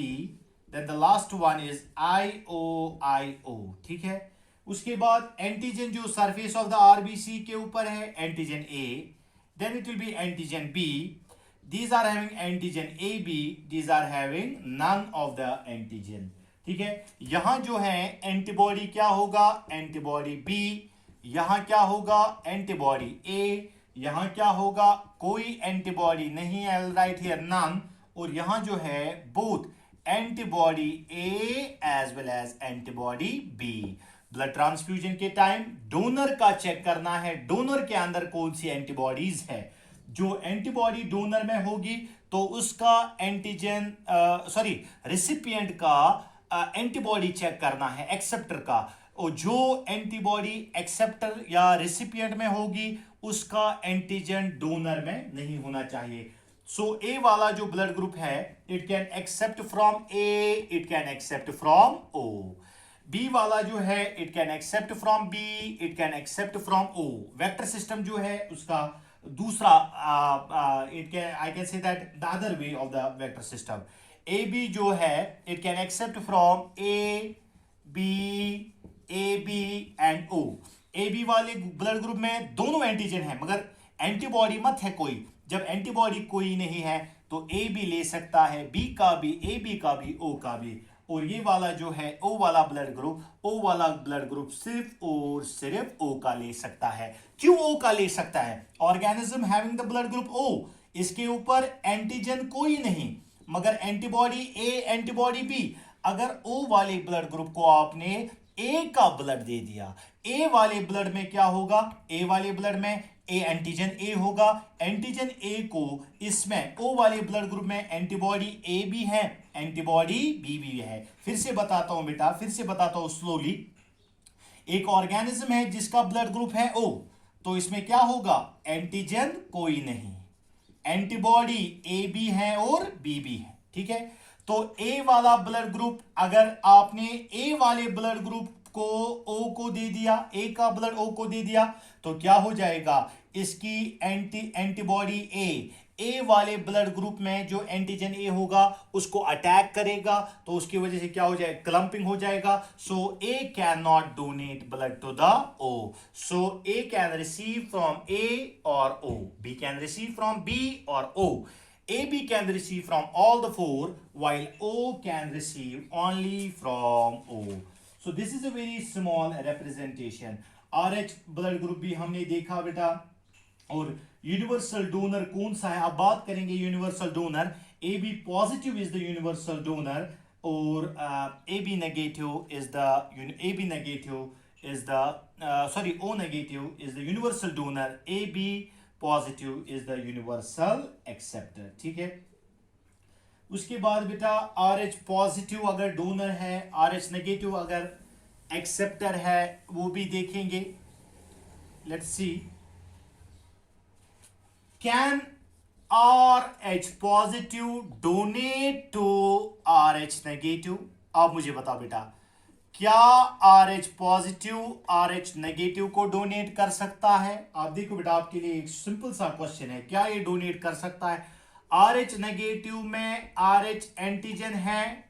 then the last one is IOIO. ठीक है, उसके बाद एंटीजन जो सरफेस ऑफ द आरबीसी के ऊपर है antigen A, then it will be antigen B. These are having antigen AB, these are having none of the antigen. ठीक है, यहां जो है एंटीबॉडी क्या होगा? Antibody B. यहां क्या होगा? Antibody A. यहां क्या होगा? कोई एंटीबॉडी नहीं है, राइट हियर नन. और यहां जो है both antibody A as well as antibody B. Blood transfusion के टाइम डोनर का चेक करना है, डोनर के अंदर कौन सी एंटीबॉडीज है. जो एंटीबॉडी डोनर में होगी तो उसका एंटीजन सॉरी रेसिपिएंट का एंटीबॉडी चेक करना है, एक्सेप्टर का. और जो एंटीबॉडी एक्सेप्टर या रेसिपिएंट में होगी उसका एंटीजन डोनर में नहीं होना चाहिए. सो ए वाला जो ब्लड ग्रुप है it can accept from A, it can accept from O. B वाला जो है it can accept from B, it can accept from O. Vector system जो है उसका दूसरा it can I can say that the other way of the vector system. A B जो है it can accept from A B and O. A B वाले blood group में दोनों antigen है मगर एंटीबॉडी मत है कोई। जब एंटीबॉडी कोई नहीं है तो ए भी ले सकता है, बी का भी, ए बी का भी, ओ का भी। और ये वाला जो है ओ वाला ब्लड ग्रुप, ओ वाला ब्लड ग्रुप सिर्फ और सिर्फ ओ का ले सकता है। क्यों ओ का ले सकता है? Organism having the blood group O, इसके ऊपर एंटीजन कोई नहीं मगर एंटीबॉडी ए, एंटीबॉडी बी। अगर ओ वाले ब्लड ग्रुप को आपने ए का ब्लड दे दिया, ए वाले ब्लड में क्या होगा? ए वाले ब्लड में ए एंटीजन ए होगा, एंटीजन ए को इसमें ओ वाले ब्लड ग्रुप में एंटीबॉडी ए भी है, एंटीबॉडी बी भी है। फिर से बताता हूं बेटा, फिर से बताता हूं स्लोली। एक ऑर्गेनिज्म है जिसका ब्लड ग्रुप है ओ, तो इसमें क्या होगा? एंटीजन कोई नहीं, एंटीबॉडी ए बी है और बी भी है, ठीक है। तो ए वाला ब्लड ग्रुप अगर आपने ए वाले ब्लड ग्रुप को ओ को दे दिया, ए का ब्लड ओ को दे दिया, तो क्या हो जाएगा? इसकी एंटीबॉडी ए वाले ब्लड ग्रुप में जो एंटीजन ए होगा उसको अटैक करेगा, तो उसकी वजह से क्या हो जाएगा? क्लंपिंग हो जाएगा। So A can not donate blood to the O. So A can receive from A और O, B can receive from B और O. AB can receive from all the four while O can receive only from O. So this is a very small representation. RH blood group भी हमने देखा बेटा। और universal donor कौन सा है? अब बात करेंगे universal donor. AB positive is the universal donor और AB negative is the O negative is the universal donor. AB positive is the universal acceptor, ठीक है। उसके बाद बेटा RH पॉजिटिव अगर डोनर है, RH नेगेटिव अगर एक्सेप्टर है, वो भी देखेंगे। Let's see, can RH positive donate to RH negative? आप मुझे बताओ बेटा, क्या RH पॉजिटिव RH नेगेटिव को डोनेट कर सकता है? आप देखो बेटा, आपके लिए एक सिंपल सा क्वेश्चन है, क्या ये डोनेट कर सकता है? RH नेगेटिव में RH एंटीजन है,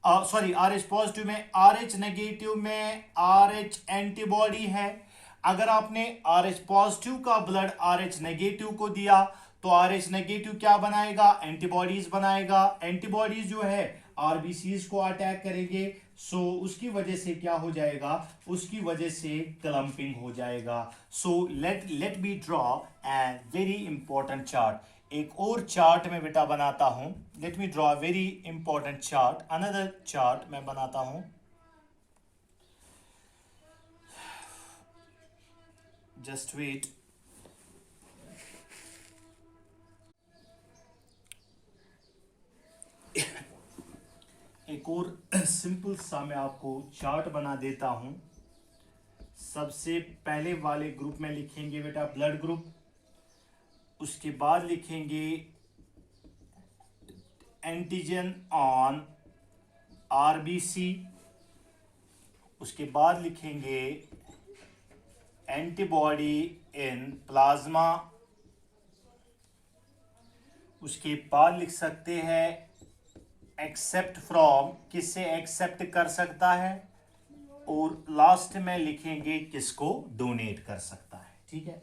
सॉरी RH पॉजिटिव में RH नेगेटिव में RH एंटीबॉडी है। अगर आपने RH पॉजिटिव का ब्लड RH नेगेटिव को दिया तो RH नेगेटिव क्या बनाएगा? एंटीबॉडीज बनाएगा। एंटीबॉडीज जो है आरबीसीज को अटैक करेंगे, सो उसकी वजह से क्या हो जाएगा? उसकी वजह से क्लंपिंग हो जाएगा। So let be draw a very important chart. एक और चार्ट मैं बेटा बनाता हूं। Let me draw very important chart, another chart मैं बनाता हूं। Just wait. एक और सिंपल सा मैं आपको चार्ट बना देता हूं। सबसे पहले वाले ग्रुप में लिखेंगे बेटा ब्लड ग्रुप, उसके बाद लिखेंगे एंटीजन ऑन आरबीसी, उसके बाद लिखेंगे एंटीबॉडी इन प्लाज्मा, उसके बाद लिख सकते हैं एक्सेप्ट फ्रॉम, किससे एक्सेप्ट कर सकता है, और लास्ट में लिखेंगे किसको डोनेट कर सकता है, ठीक है।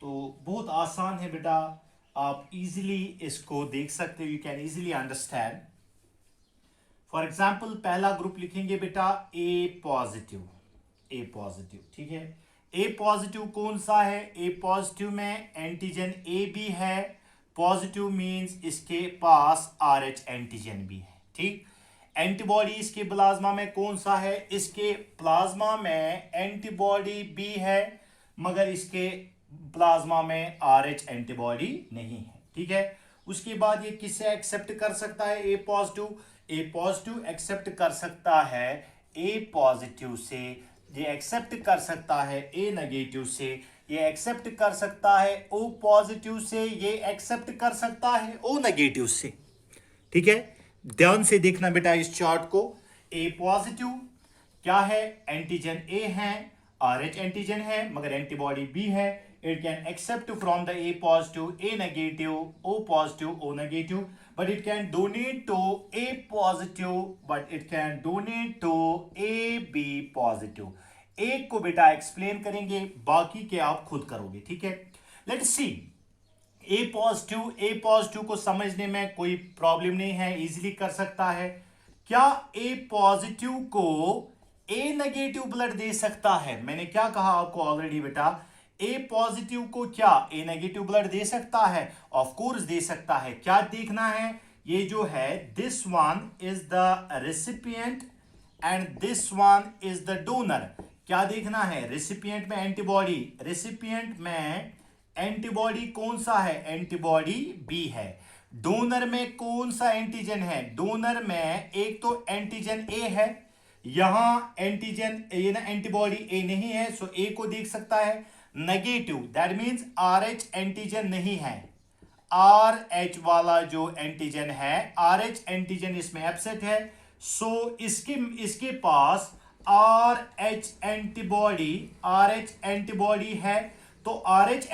तो बहुत आसान है बेटा, आप इजीली इसको देख सकते हो, you can easily understand. For example पहला ग्रुप लिखेंगे बेटा ए पॉजिटिव, ठीक है। ए पॉजिटिव कौन सा है? ए पॉजिटिव में एंटीजन ए भी है, पॉजिटिव मींस इसके पास RH एंटीजन भी है, ठीक। एंटीबॉडी इसके प्लाज्मा में कौन सा है? इसके प्लाज्मा में एंटीबॉडी भी है मगर इसके प्लाज्मा में RH एंटीबॉडी नहीं है, ठीक है। उसके बाद ये किससे एक्सेप्ट कर सकता है? ए पॉजिटिव एक्सेप्ट कर सकता है ए पॉजिटिव से, ये एक्सेप्ट कर सकता है ए नेगेटिव से। ये एक्सेप्ट कर सकता है ओ पॉजिटिव से, ये एक्सेप्ट कर सकता है ओ नेगेटिव से। ठीक है, ध्यान से देखना बेटा इस चार्ट को। ए पॉजिटिव क्या है, एंटीजन ए है, RH एंटीजन है मगर एंटीबॉडी बी है। It can accept from the A positive A negative, O positive O negative, but it can donate to A positive, but it can donate to AB positive. एक को बेटा explain करेंगे, बाकी के आप खुद करोगे। ठीक है, लेट्स सी। ए पॉजिटिव को समझने में कोई प्रॉब्लम नहीं है, इजीली कर सकता है। क्या ए पॉजिटिव को ए नेगेटिव ब्लड दे सकता है? मैंने क्या कहा आपको ऑलरेडी बेटा, ए पॉजिटिव को क्या ए नेगेटिव ब्लड दे सकता है? ऑफ कोर्स दे सकता है। क्या देखना है, ये जो है this one is the recipient and this one is the donor. क्या देखना है, रेसिपिएंट में एंटीबॉडी, रेसिपिएंट में एंटीबॉडी कौन सा है, एंटीबॉडी बी है। डोनर में कौन सा एंटीजन है, डोनर में एक तो एंटीजन ए है, यहां एंटीजन ये ना एंटीबॉडी ए नहीं है, सो ए को देख सकता है। Negative that means RH antigen नहीं है, RH वाला जो एंटीजन है, RH एंटीजन इसमें एब्सेंट है, सो इसके पास RH एंटीबॉडी है। तो RH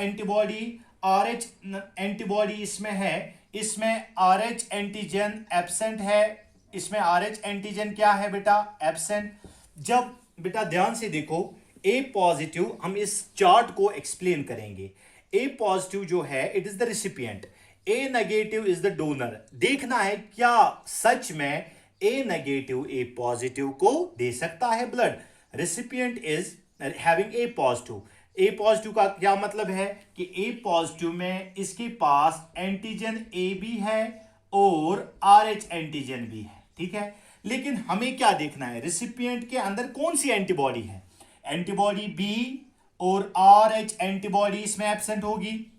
एंटीबॉडी इसमें है, इसमें RH एंटीजन एब्सेंट है, इसमें RH एंटीजन क्या है बेटा, एब्सेंट। जब बेटा ध्यान से देखो, ए पॉजिटिव, हम इस चार्ट को एक्सप्लेन करेंगे। ए पॉजिटिव जो है it is the recipient, A negative is the donor. देखना है क्या सच में ए नेगेटिव ए पॉजिटिव को दे सकता है blood. Recipient is having a positive. A positive का क्या मतलब है कि ए पॉजिटिव में इसके पास एंटीजन ए भी है और RH एंटीजन भी है। ठीक है, लेकिन हमें क्या देखना है, रेसिपिएंट के अंदर कौन सी एंटीबॉडी है, एंटीबॉडी बी और RH एंटीबॉडी इसमें एब्सेंट होगी।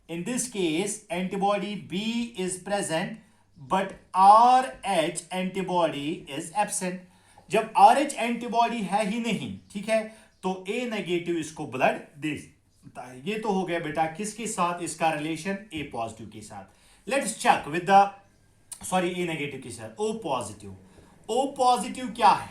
In this case antibody B is present but RH antibody is absent. जब RH एंटीबॉडी है ही नहीं, ठीक है, तो ए नेगेटिव इसको ब्लड दे सकता है। ये तो हो गया बेटा किसके साथ, इसका रिलेशन ए पॉजिटिव के साथ। Let's check with the A negative के साथ ओ पॉजिटिव। ओ पॉजिटिव क्या है,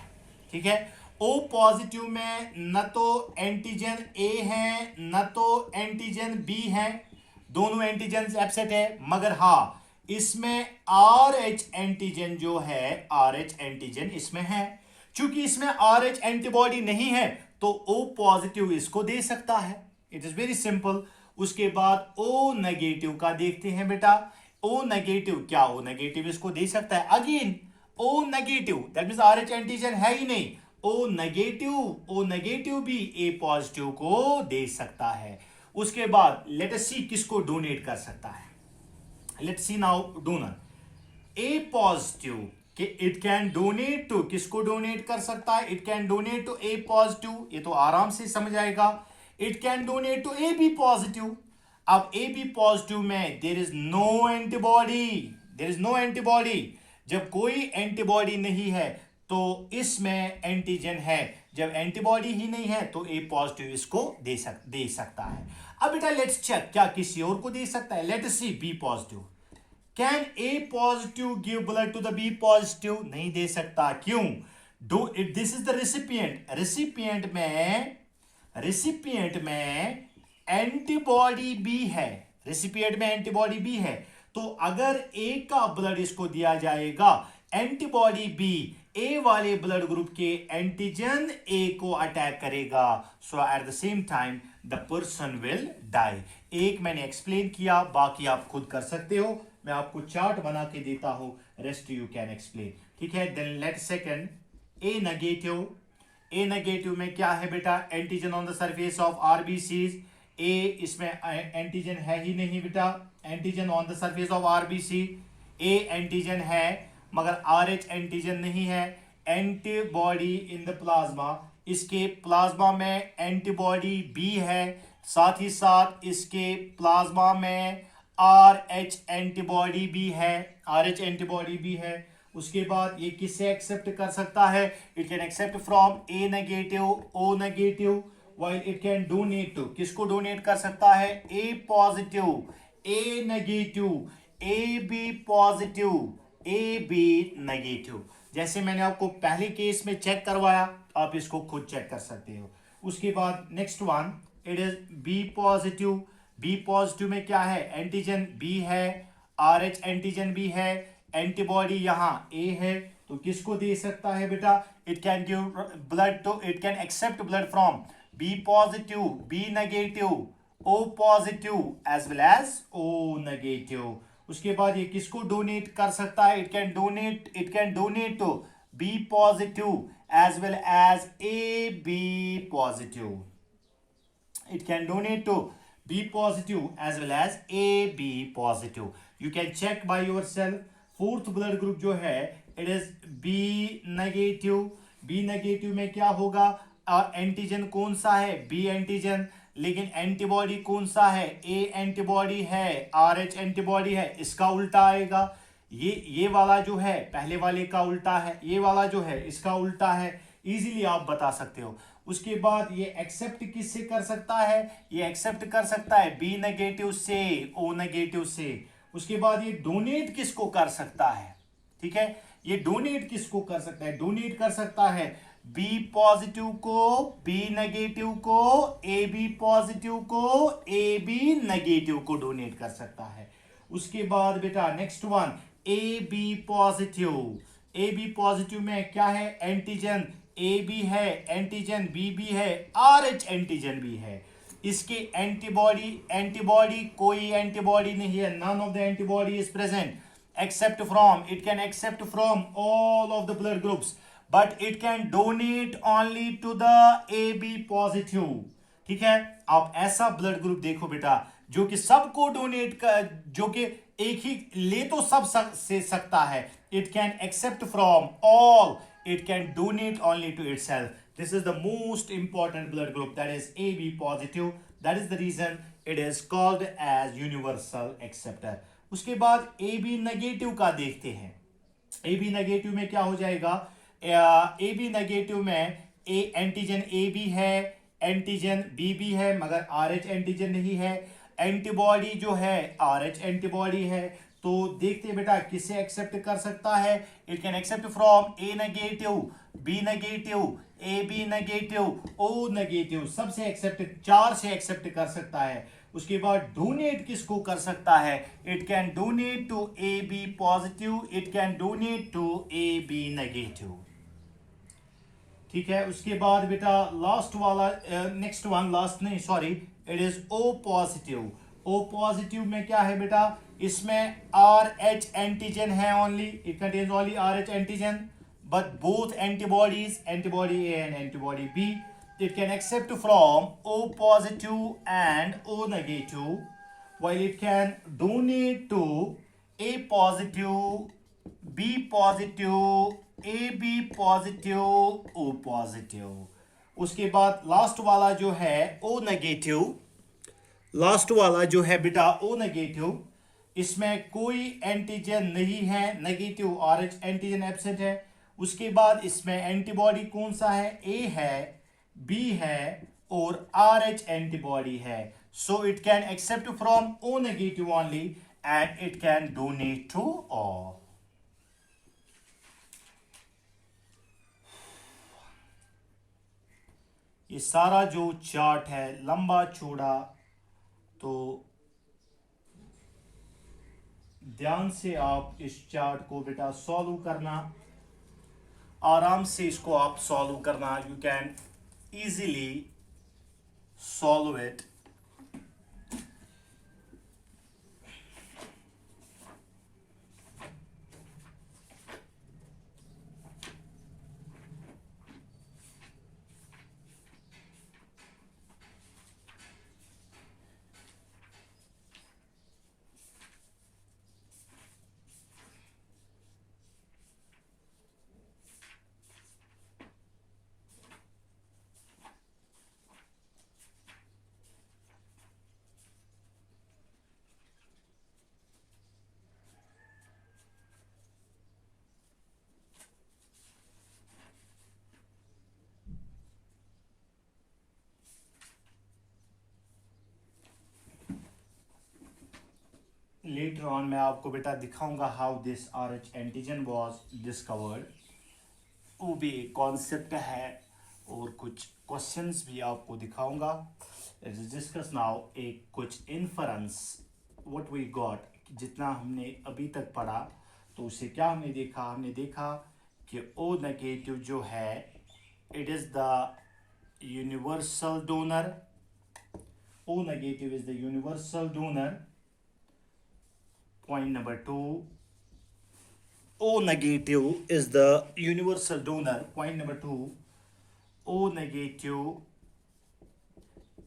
ठीक है, ओ पॉजिटिव में न तो एंटीजन ए है न तो एंटीजन बी है, दोनों एंटीजन एब्सेंट है, मगर हाँ इसमें RH एंटीजन जो है, RH एंटीजन इसमें है। चूंकि इसमें RH एंटीबॉडी नहीं है तो O पॉजिटिव इसको दे सकता है। It is very simple. उसके बाद O नेगेटिव का देखते हैं बेटा। O नेगेटिव, क्या O नेगेटिव इसको दे सकता है? Again O negative that means RH antigen है ही नहीं, O नेगेटिव भी A पॉजिटिव को दे सकता है। उसके बाद लेट अस सी किसको डोनेट कर सकता है। Let's see now donor A positive कि इट कैन डोनेट टू, किसको डोनेट कर सकता है, it can donate to A positive, ये तो आराम से समझ आएगा। It can donate to A B positive. अब ए बी पॉजिटिव में देयर इज नो एंटीबॉडी, जब कोई एंटीबॉडी नहीं है तो इसमें एंटीजन है, जब एंटीबॉडी ही नहीं है तो ए पॉजिटिव इसको दे सकता है। अब बेटा लेट्स चेक क्या किसी और को दे सकता है। Let's see B positive, can A positive give blood to the B positive? नहीं दे सकता। क्यों? This is the recipient, recipient में एंटीबॉडी बी है, रेसिपिएंट में एंटीबॉडी बी है, तो अगर ए का ब्लड इसको दिया जाएगा, एंटीबॉडी बी ए वाले ब्लड ग्रुप के एंटीजन ए को अटैक करेगा, so at the same time the person will die. एक मैंने एक्सप्लेन किया, बाकी आप खुद कर सकते हो, मैं आपको चार्ट बना के देता हूं, रेस्ट यू कैन एक्सप्लेन। ठीक है, then let second A negative में क्या है बेटा, antigen on the surface of RBCs. A इसमें एंटीजन है ही नहीं बेटा, antigen on the surface of RBC, A antigen है मगर RH एंटीजन नहीं है। एंटीबॉडी इन द प्लाज्मा, इसके प्लाज्मा में एंटीबॉडी बी है, साथ ही साथ इसके प्लाज्मा में RH एंटीबॉडी भी है, उसके बाद ये किससे एक्सेप्ट कर सकता है, it can accept from A negative, O नेगेटिव, while it can donate to, किसको डोनेट कर सकता है? A positive, A negative, A B positive, A B negative. जैसे मैंने आपको पहले केस में चेक करवाया, आप इसको खुद चेक कर सकते हो। उसके बाद next one, it is B positive. B positive में क्या है? एंटीजन बी है, आर एच एंटीजन भी है, एंटीबॉडी यहाँ ए है, तो किसको दे सकता है बेटा? It can give blood to, it can accept blood from B positive, B negative, O positive as well as O negative. उसके बाद ये किसको डोनेट कर सकता है? It can donate to B positive as well as A B positive. It can donate to B positive as well as AB positive. You can check by yourself. Fourth blood group जो है it is B negative. B negative में क्या होगा? Antigen कौन सा है? B antigen. लेकिन antibody कौन सा है? A एंटीबॉडी है, RH एंटीबॉडी है। इसका उल्टा आएगा। ये वाला जो है पहले वाले का उल्टा है, ये वाला जो है इसका उल्टा है। इजीली आप बता सकते हो। उसके बाद ये एक्सेप्ट किससे कर सकता है? ये एक्सेप्ट कर सकता है बी नेगेटिव से, ओ नेगेटिव से। उसके बाद ये डोनेट किसको कर सकता है? ठीक है, ये डोनेट किसको कर सकता है? डोनेट कर सकता है बी पॉजिटिव को, बी नेगेटिव को, ए बी पॉजिटिव को, ए बी नेगेटिव को डोनेट कर सकता है। उसके बाद बेटा next one, A B positive. A B positive में क्या है? एंटीजन ए बी है, एंटीजन बी भी है, आर एच एंटीजन भी है। इसके एंटीबॉडी कोई एंटीबॉडी नहीं है, none of the antibody is present accept from, it can accept from all of the blood groups, but it can donate only to the A B positive. ठीक है, आप ऐसा ब्लड ग्रुप देखो बेटा जो कि सबको डोनेट कर, जो कि एक ही ले तो सब से सकता है। It can accept from all, it can donate only to itself. This is the most important blood group, that is AB positive. That is the reason it is called as universal acceptor. उसके बाद AB negative का देखते हैं। AB negative में क्या हो जाएगा? AB negative में ए एंटीजन ए बी है, एंटीजन बी भी है, मगर RH एंटीजन नहीं है। एंटीबॉडी जो है RH एंटीबॉडी है। तो देखते हैं बेटा किसे एक्सेप्ट कर सकता है? It can accept from A negative, B negative, A B negative, O negative, सबसे एक्सेप्ट, चार से एक्सेप्ट कर सकता है। उसके बाद डोनेट किसको कर सकता है? It can donate to A B positive, it can donate to A B negative. ठीक है, उसके बाद बेटा लास्ट वाला, नेक्स्ट वन, लास्ट नहीं sorry, it is O positive. O positive में क्या है बेटा? इसमें आर एच एंटीजन है only, it contains only R H antigen, but both antibodies, antibody A and antibody B, it can accept from O positive and O negative, while it can donate to A positive, B positive, AB positive, O positive। उसके बाद last वाला जो है O negative, last वाला जो है बेटा O negative, इसमें कोई एंटीजन नहीं है, नेगेटिव RH एंटीजन एब्सेंट है। उसके बाद इसमें एंटीबॉडी कौन सा है? A है, B है और RH एंटीबॉडी है। So it can accept from O negative only and it can donate to all. ये सारा जो चार्ट है लंबा चौड़ा, तो ध्यान से आप इस चार्ट को बेटा सॉल्व करना, आराम से इसको आप सॉल्व करना। You can easily solve it. Later on मैं आपको बेटा दिखाऊंगा how this RH antigen was discovered. वो भी एक कॉन्सेप्ट है और कुछ क्वेश्चंस भी आपको दिखाऊंगा। लेट्स डिस्कस नाउ एक कुछ इन्फरेंस व्हाट वी गॉट, जितना हमने अभी तक पढ़ा तो उससे क्या हमने देखा कि ओ नेगेटिव जो है it is the universal donor. O negative is the universal donor. Point number two, O negative is the universal donor. Point number two, O negative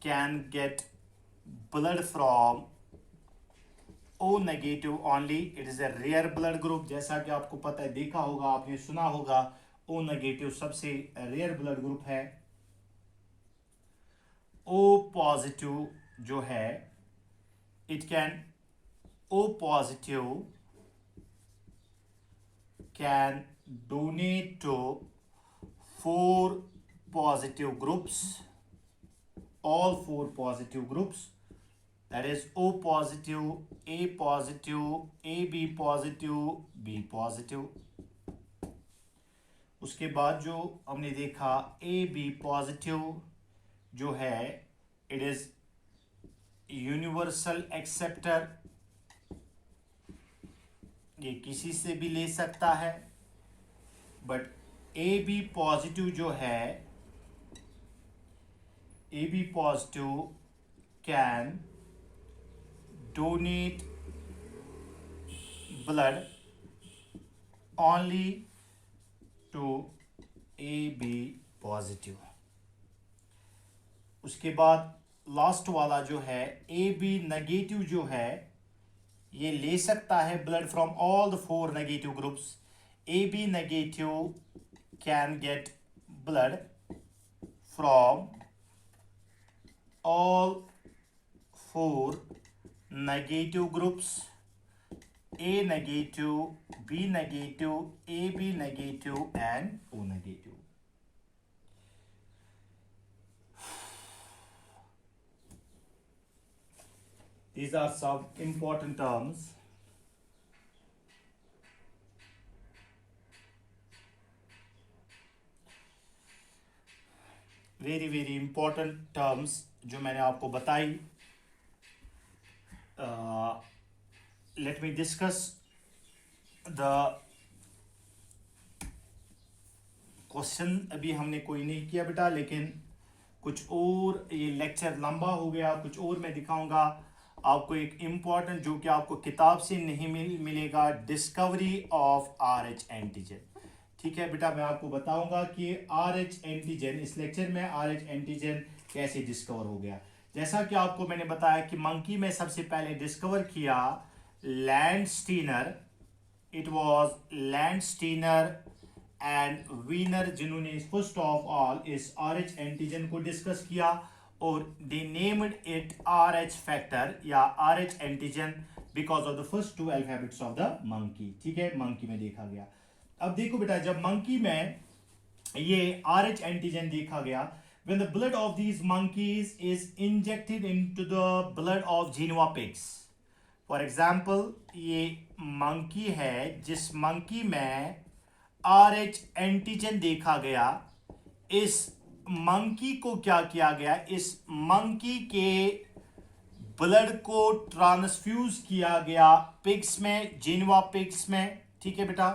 can get blood from O negative only. It is a rare blood group. जैसा कि आपको पता है, देखा होगा, आपने सुना होगा, O negative सबसे रेयर ब्लड ग्रुप है। O पॉजिटिव जो है it can O positive can donate to 4 positive groups, all 4 positive groups, that is O positive, A positive, AB positive, B positive। उसके बाद जो हमने देखा AB positive जो है it is यूनिवर्सल एक्सेप्टर, ये किसी से भी ले सकता है। बट ए बी पॉजिटिव जो है, A B positive can donate blood only to A B positive. उसके बाद लास्ट वाला जो है ए बी नेगेटिव जो है, ये ले सकता है blood from all the 4 negative groups. A B negative can get blood from all 4 negative groups, A negative, B negative, A B negative and O negative. These are some important terms. Very important terms जो मैंने आपको बताई। Let me discuss the question। अभी हमने कोई नहीं किया बेटा, लेकिन कुछ और, ये लेक्चर लंबा हो गया, कुछ और मैं दिखाऊंगा आपको एक इम्पॉर्टेंट जो कि आपको किताब से नहीं मिलेगा, डिस्कवरी ऑफ RH एंटीजन। ठीक है बेटा, मैं आपको बताऊंगा कि RH एंटीजन, इस लेक्चर में RH एंटीजन कैसे डिस्कवर हो गया। जैसा कि आपको मैंने बताया कि मंकी में सबसे पहले डिस्कवर किया लैंडस्टीनर, it was Landsteiner and Wiener, जिन्होंने फर्स्ट ऑफ ऑल इस RH एंटीजन को डिस्कस किया और they named it RH factor या RH antigen because of the first 2 alphabets of the monkey. ठीक है, मंकी में देखा गया। अब देखो बेटा, जब मंकी में ये RH एंटीजन देखा गया, when the blood of these monkeys is injected into the blood of Genoa pigs, for example ये मंकी है, जिस मंकी में RH एंटीजन देखा गया, इस मंकी को क्या किया गया, इस मंकी के ब्लड को ट्रांसफ्यूज किया गया पिग्स में, जेनुआ पिग्स में। ठीक है बेटा,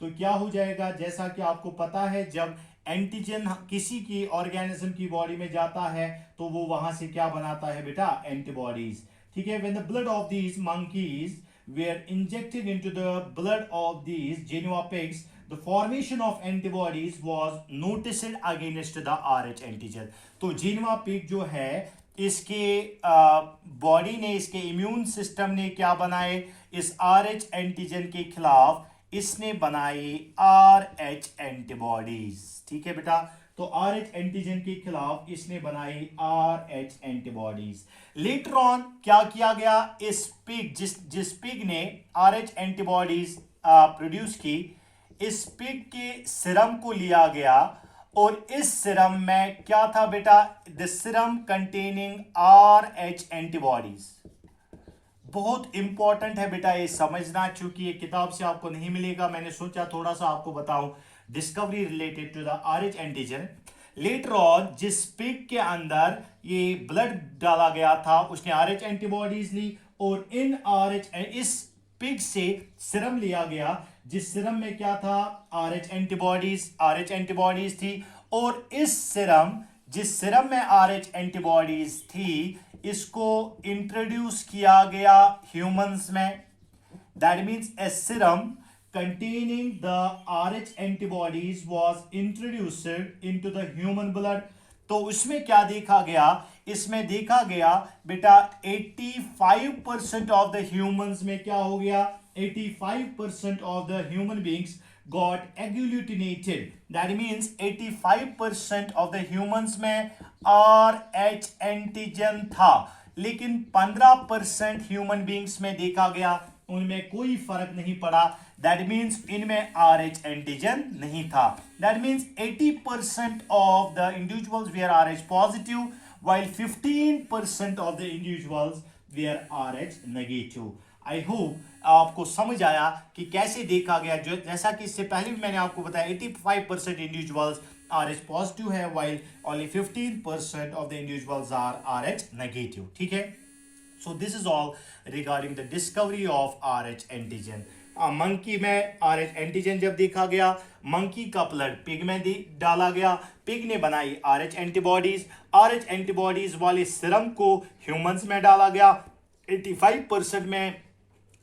तो क्या हो जाएगा, जैसा कि आपको पता है, जब एंटीजन किसी की ऑर्गेनिज्म की बॉडी में जाता है तो वो वहां से क्या बनाता है बेटा, एंटीबॉडीज। ठीक है, when the blood of these monkeys were injected into the blood of these Genoa pigs, the formation of antibodies was noticed against the RH antigen। तो Genoa pig जो है, इसके बॉडी ने, इसके इम्यून सिस्टम ने क्या बनाए, इस RH एंटीजन के खिलाफ इसने बनाई RH एंटीबॉडीज। ठीक है बेटा, तो RH एंटीजन के खिलाफ इसने बनाई RH एंटीबॉडीज। लेटर ऑन क्या किया गया, इस पिग, जिस पिग ने RH एंटीबॉडीज प्रोड्यूस की, इस पिग के सीरम को लिया गया और इस सीरम में क्या था बेटा, the serum containing RH antibodies. बहुत इंपॉर्टेंट है बेटा ये समझना, चूंकि ये किताब से आपको नहीं मिलेगा, मैंने सोचा थोड़ा सा आपको बताऊं discovery related to the RH antigen. Later on जिस पिग के अंदर ये ब्लड डाला गया था उसने RH एंटीबॉडीज ली, और इस पिग से सीरम लिया गया, जिस सीरम में क्या था, RH एंटीबॉडीज थी, और जिस सीरम में RH एंटीबॉडीज थी इसको इंट्रोड्यूस किया गया ह्यूमंस में। That means A serum containing the RH antibodies was introduced into the human blood। तो उसमें क्या देखा गया, इसमें देखा गया बेटा 85% ऑफ द ह्यूमंस में क्या हो गया, 85% of the human beings got agglutinated। That means 85% of the humans में RH एंटीजन था, लेकिन 15% ह्यूमन बींग्स में देखा गया उनमें कोई फर्क नहीं पड़ा। दैट मीन्स इनमें RH एंटीजन नहीं था। That means 80% of the individuals were RH positive, while 15% of the individuals were RH negative. I hope आपको समझ आया कि कैसे देखा गया, जो जैसा कि इससे पहले भी मैंने आपको बताया 85% इंडिविजुअल्स RH पॉजिटिव है, while only 15% of the individuals are RH negative. ठीक है, so this is all regarding the discovery of RH antigen। Monkey में RH एंटीजन जब देखा गया, मंकी का ब्लड पिग में डाला गया, पिग ने बनाई RH एंटीबॉडीज वाले सीरम को ह्यूमंस में डाला गया, 85% में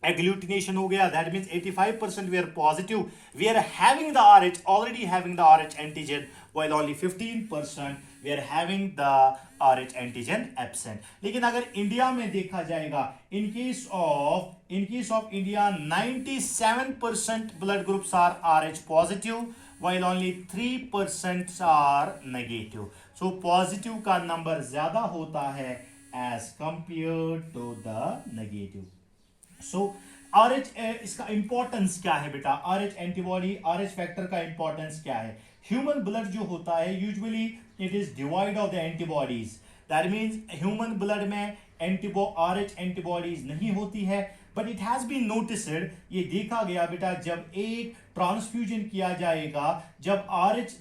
एग्लूटिनेशन हो गया। That means 85% we are positive, we are having the RH, already having the RH antigen, while only 15% we are having the RH antigen absent। लेकिन अगर इंडिया में देखा जाएगा, in case of India 97% blood groups are RH positive, while only 3% are negative। so positive का नंबर ज्यादा होता है as compared to the negative। So RH इसका इंपॉर्टेंस क्या है बेटा, RH एंटीबॉडी, RH फैक्टर का इंपॉर्टेंस क्या है। ह्यूमन ब्लड जो होता है usually it is divide of the antibodies. That means human blood में RH एंटीबॉडीज नहीं होती है, but it has been noticed, ये देखा गया बेटा जब एक ट्रांसफ्यूजन किया जाएगा, जब RH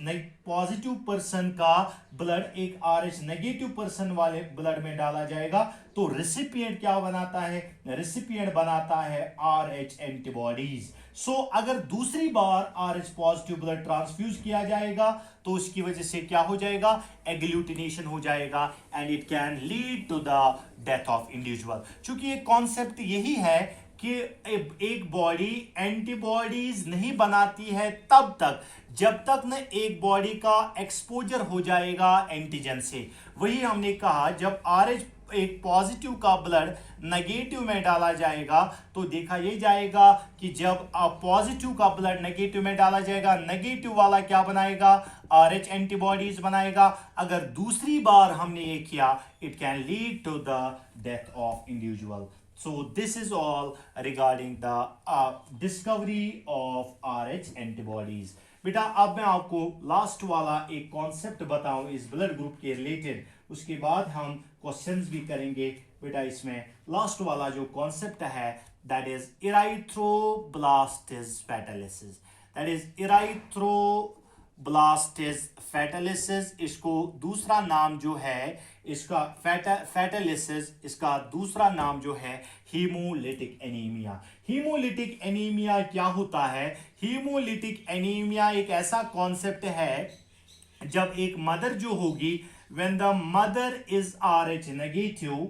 पॉजिटिव पर्सन का ब्लड एक RH नेगेटिव पर्सन वाले ब्लड में डाला जाएगा, तो रेसिपिएंट क्या बनाता है, रेसिपिएंट बनाता है RH एंटीबॉडीज। सो अगर दूसरी बार RH पॉजिटिव ब्लड ट्रांसफ्यूज किया जाएगा तो उसकी वजह से क्या हो जाएगा, एग्लूटिनेशन हो जाएगा, and it can lead to the death of individual. क्योंकि ये कॉन्सेप्ट यही है कि एक बॉडी एंटीबॉडीज नहीं बनाती है तब तक जब तक न एक बॉडी का एक्सपोजर हो जाएगा एंटीजन से। वही हमने कहा जब RH एक पॉजिटिव का ब्लड नेगेटिव में डाला जाएगा तो देखा ये जाएगा कि जब पॉजिटिव का ब्लड नेगेटिव में डाला जाएगा, नेगेटिव वाला क्या बनाएगा, RH एंटीबॉडीज बनाएगा। अगर दूसरी बार हमने ये किया, it can lead to the death of individual. So this is all regarding the discovery of RH antibodies। बेटा अब मैं आपको लास्ट वाला एक कॉन्सेप्ट बताऊं इस ब्लड ग्रुप के रिलेटेड, उसके बाद हम क्वेश्चंस भी करेंगे। बेटा इसमें लास्ट वाला जो कॉन्सेप्ट है दैट इज इराइथ्रोब्लास्टिस फैटालिसिस। दैट इज इराइथ्रोब्लास्टिस फैटालिसिस, इसको दूसरा नाम जो है इसका फैटालिसिस, इसका दूसरा नाम जो है हीमोलिटिक एनीमिया। हीमोलिटिक एनीमिया क्या होता है, हीमोलिटिक एनीमिया एक ऐसा कॉन्सेप्ट है जब एक मदर जो होगी, when the mother is RH negative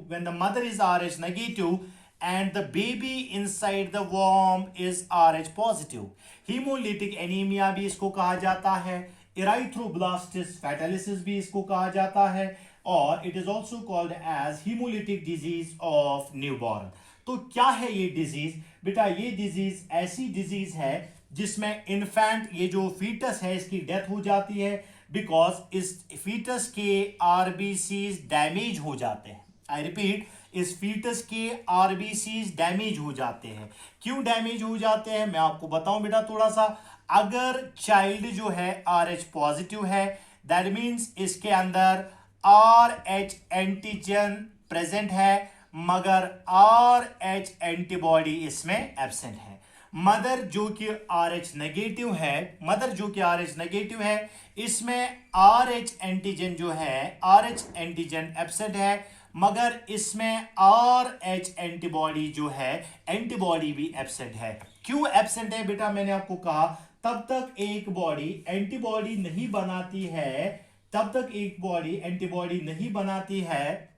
and the baby inside the womb is RH positive। Haemolytic anaemia भी इसको कहा जाता है, इराइथ्रोब्लास्टिस फैटालिसिस भी इसको कहा जाता है, और it is also called as haemolytic disease of newborn. तो क्या है ये डिजीज बेटा, ये डिजीज ऐसी डिजीज है जिसमें इन्फेंट, ये जो फीटस है इसकी डेथ हो जाती है, बिकॉज इस फीटस के आरबीसीज डैमेज हो जाते हैं। आई रिपीट, इस फीटस के आरबीसीज डैमेज हो जाते हैं। क्यों डैमेज हो जाते हैं मैं आपको बताऊं बेटा थोड़ा सा। अगर चाइल्ड जो है RH पॉजिटिव है, दैट मीन्स इसके अंदर RH एंटीजन प्रेजेंट है, मगर RH एंटीबॉडी इसमें एब्सेंट है। मदर जो कि RH नेगेटिव है, मदर जो कि RH नेगेटिव है, इसमें RH एंटीजन जो है, RH एंटीजन एब्सेंट है, मगर इसमें RH एंटीबॉडी जो है, एंटीबॉडी भी एब्सेंट है। क्यों एब्सेंट है बेटा? मैंने आपको कहा तब तक एक बॉडी एंटीबॉडी नहीं बनाती है, तब तक एक बॉडी एंटीबॉडी नहीं बनाती है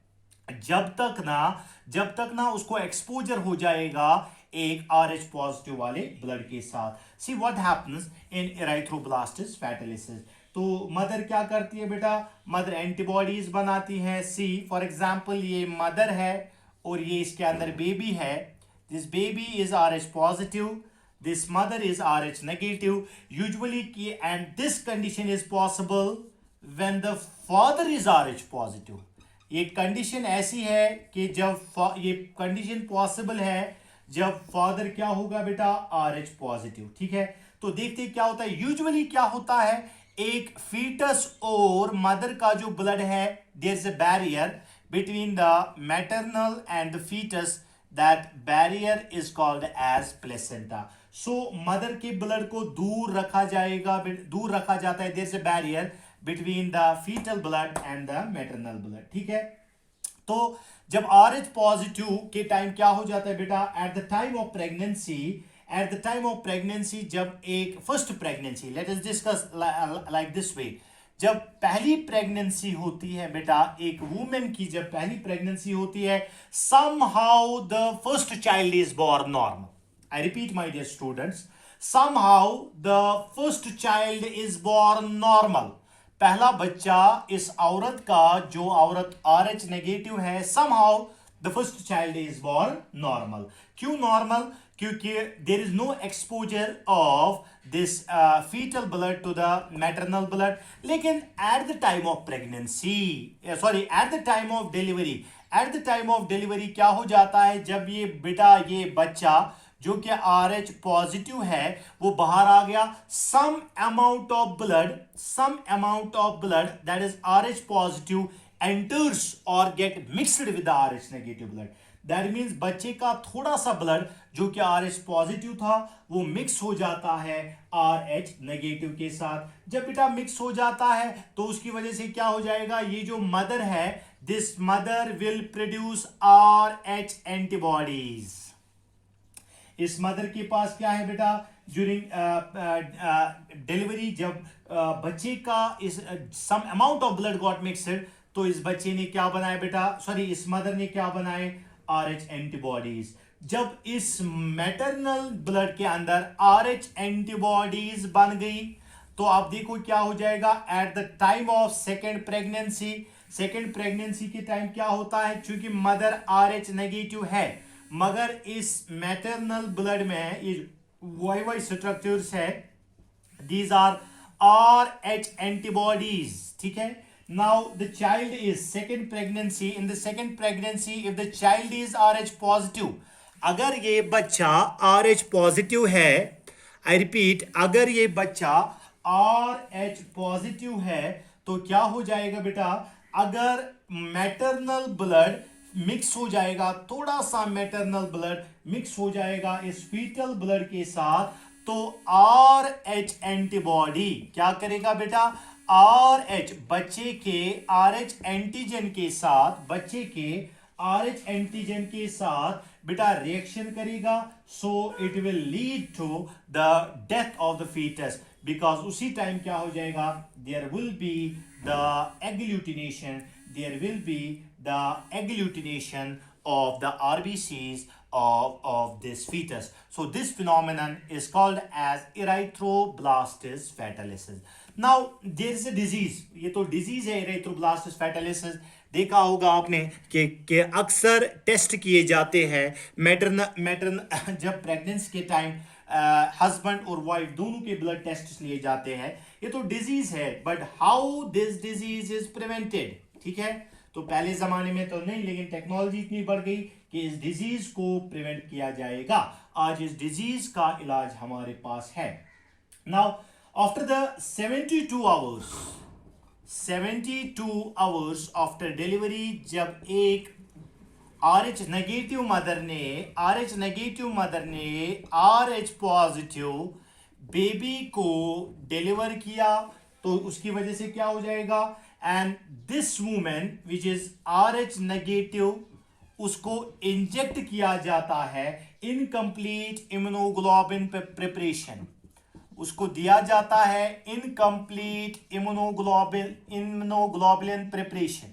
जब तक ना उसको एक्सपोजर हो जाएगा एक RH पॉजिटिव वाले ब्लड के साथ। See what happens in erythroblastosis fetalis. तो मदर क्या करती है बेटा? मदर एंटीबॉडीज बनाती है। सी फॉर एग्जांपल ये मदर है और ये इसके अंदर बेबी है। This baby is RH positive, this mother is RH negative usually and this condition is possible when the father is RH positive। ये कंडीशन ऐसी है कि जब ये कंडीशन पॉसिबल है जब फादर क्या होगा बेटा? RH positive. ठीक है, तो देखते क्या होता है। यूजुअली क्या होता है, एक फीटस और मदर का जो ब्लड है, there is a barrier between the maternal and the foetus, that barrier is called as placenta. So mother के ब्लड को दूर रखा जाता है। There is a barrier between the foetal blood and the maternal blood. ठीक है, तो जब RH पॉजिटिव के टाइम क्या हो जाता है बेटा? At the time of pregnancy, जब एक first pregnancy, late us discuss like this way. जब पहली प्रेगनेंसी होती है बेटा, एक वुमेन की जब पहली प्रेगनेंसी होती है, somehow the first child is born normal। I repeat my dear students, somehow the first child is born normal। पहला बच्चा इस औरत का, जो औरत RH नेगेटिव है, somehow the first child is born normal। क्यों नॉर्मल? क्योंकि there is no exposure of this fetal blood to the maternal blood। लेकिन at the time of pregnancy, at the time of delivery क्या हो जाता है? जब ये बेटा, ये बच्चा जो कि RH पॉजिटिव है वो बाहर आ गया, some amount of blood that is RH positive enters or get mixed with the RH negative blood। That means बच्चे का थोड़ा सा ब्लड जो कि RH पॉजिटिव था वो मिक्स हो जाता है RH नेगेटिव के साथ। जब बेटा मिक्स हो जाता है तो उसकी वजह से क्या हो जाएगा? ये जो मदर है, this mother will produce RH antibodies. इस मदर के पास क्या है बेटा? ड्यूरिंग डिलीवरी जब बच्चे का इस some amount of blood got mixed, तो इस बच्चे ने क्या बनाया बेटा? इस मदर ने क्या बनाए? RH antibodies. जब इस मैटरनल ब्लड के अंदर RH एंटीबॉडीज बन गई तो आप देखो क्या हो जाएगा? At the time of second pregnancy के टाइम क्या होता है? क्योंकि मदर RH नेगेटिव है, मगर इस मैटरनल ब्लड में ये वाई स्ट्रक्चर्स है, दीज आर RH एंटीबॉडीज। ठीक है, now the child is second pregnancy, in the second pregnancy if the child is RH positive, अगर ये बच्चा RH पॉजिटिव है, आई रिपीट, अगर ये बच्चा RH पॉजिटिव है तो क्या हो जाएगा बेटा? अगर मैटरनल ब्लड मिक्स हो जाएगा, थोड़ा सा मैटरनल ब्लड मिक्स हो जाएगा इस फीटल ब्लड के साथ, तो RH एंटीबॉडी क्या करेगा बेटा? RH बच्चे के RH एंटीजन के साथ, बच्चे के RH एंटीजन के साथ बेटा रिएक्शन करेगा। So it will lead to the death of the foetus, because उसी टाइम क्या हो जाएगा? There will be the agglutination of the RBCs of this fetus। So this phenomenon is called as erythroblastis fetalis। Now there is a disease, ये तो disease है erythroblastis fetalis। देखा होगा आपने कि अक्सर टेस्ट किए जाते हैं मैटरन जब प्रेगनेंसी के टाइम हस्बैंड और वाइफ दोनों के ब्लड टेस्ट लिए जाते हैं। ये तो डिजीज है, but how this disease is prevented? ठीक है, तो पहले जमाने में तो नहीं, लेकिन टेक्नोलॉजी इतनी बढ़ गई कि इस डिजीज को प्रिवेंट किया जाएगा। आज इस डिजीज का इलाज हमारे पास है। Now after the 72 hours after delivery, जब एक RH नेगेटिव मदर ने RH पॉजिटिव बेबी को डिलीवर किया, तो उसकी वजह से क्या हो जाएगा, and this women which is RH negative, उसको इंजेक्ट किया जाता है इनकम्प्लीट इम्यूनोग्लोबिन प्रिपरेशन, उसको दिया जाता है इनकम्प्लीट इम्यूनोग्लोबुलिन प्रिपरेशन।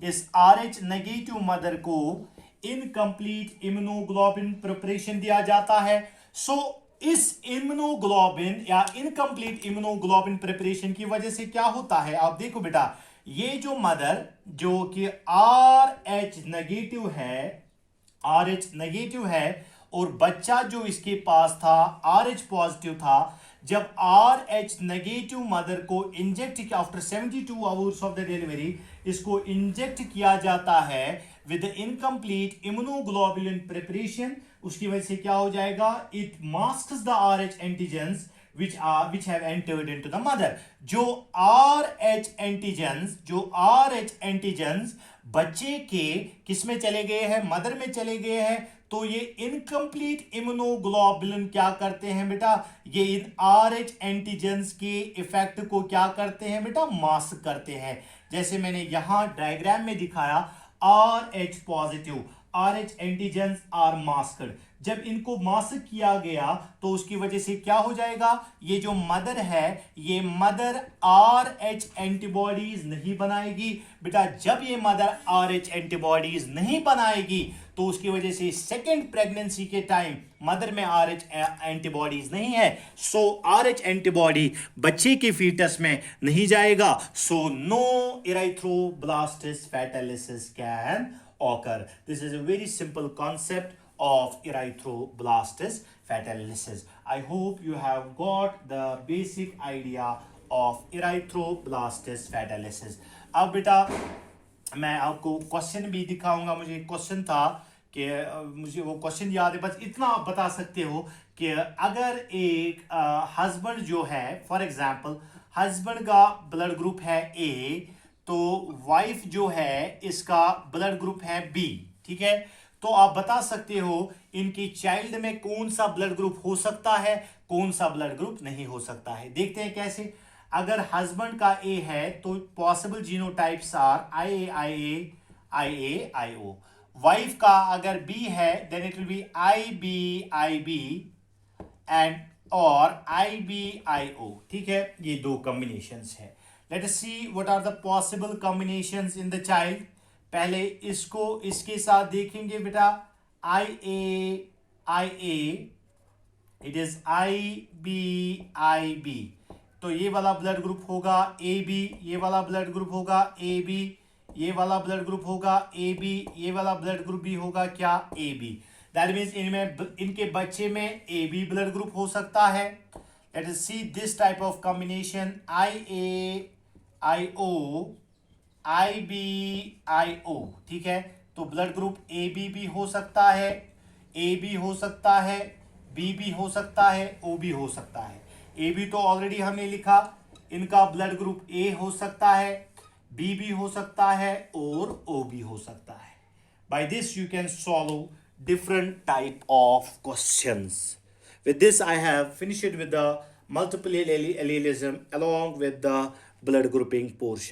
इस RH नेगेटिव मदर को इनकम्प्लीट इम्यूनोग्लोबिन प्रिपरेशन दिया जाता है। सो इस इम्यूनोग्लोबिन या इनकम्प्लीट इम्यूनोग्लोबिन प्रिपरेशन की वजह से क्या होता है, आप देखो बेटा, ये जो मदर जो कि RH नेगेटिव है और बच्चा जो इसके पास था RH पॉजिटिव था, जब RH नेगेटिव मदर को इंजेक्ट किया after 72 hours of the delivery, इसको इंजेक्ट किया जाता है विद इनकम्प्लीट इम्यूनोग्लोबुलिन प्रिपरेशन, उसकी वजह से क्या हो जाएगा, it masks the RH antigens which have entered into the mother। जो RH एंटीजेंस बच्चे के किस में चले गए हैं, मदर में चले गए हैं, तो ये इनकम्प्लीट इम्यूनोग्लोबुलिन क्या करते हैं बेटा, ये इन RH एंटीजेंस के इफेक्ट को क्या करते हैं बेटा, मास्क करते हैं। जैसे मैंने यहां डायग्राम में दिखाया, RH positive, RH antigens are masked, जब इनको मास्क किया गया तो उसकी वजह से क्या हो जाएगा, ये जो मदर है, ये मदर RH एंटीबॉडीज नहीं बनाएगी बेटा। जब ये मदर RH एंटीबॉडीज नहीं बनाएगी तो उसकी वजह से सेकेंड प्रेगनेंसी के टाइम मदर में RH एंटीबॉडीज नहीं है, सो RH एंटीबॉडी बच्चे के फीटस में नहीं जाएगा, so no erythroblastosis fetalis can occur। This is a very simple concept of erythroblastis fatalis। I hope you have got the basic idea of erythroblastis fatalis। अब बेटा मैं आपको क्वेश्चन भी दिखाऊंगा। मुझे एक क्वेश्चन था कि मुझे वो क्वेश्चन याद है, बस इतना आप बता सकते हो कि अगर एक हस्बैंड जो है, फॉर एग्जांपल हस्बैंड का ब्लड ग्रुप है ए, तो वाइफ जो है इसका ब्लड ग्रुप है बी, ठीक है, तो आप बता सकते हो इनकी चाइल्ड में कौन सा ब्लड ग्रुप हो सकता है, कौन सा ब्लड ग्रुप नहीं हो सकता है। देखते हैं कैसे। अगर हस्बैंड का ए है तो possible genotypes are IA wife का अगर बी है then it will be IB and और IBIO, ठीक है, ये दो कॉम्बिनेशंस है। Let us see what are the possible combinations in the child। पहले इसको इसके साथ देखेंगे बेटा, IA it is IB, तो ये वाला ब्लड ग्रुप होगा AB, ये वाला ब्लड ग्रुप होगा AB, ये वाला ब्लड ग्रुप होगा AB, ये वाला ब्लड ग्रुप भी होगा क्या, AB। दैट मीन्स इनमें इनके बच्चे में AB ब्लड ग्रुप हो सकता है। Let us see this type of combination IAIO IBIO, ठीक है, तो ब्लड ग्रुप AB भी हो सकता है, A भी हो सकता है, B भी हो सकता है, O भी हो सकता है। AB तो ऑलरेडी हमने लिखा, इनका ब्लड ग्रुप A हो सकता है, B भी हो सकता है और O भी हो सकता है। By this you can solve different type of questions। With this I have finished with the multiple allelism along with the blood grouping portion।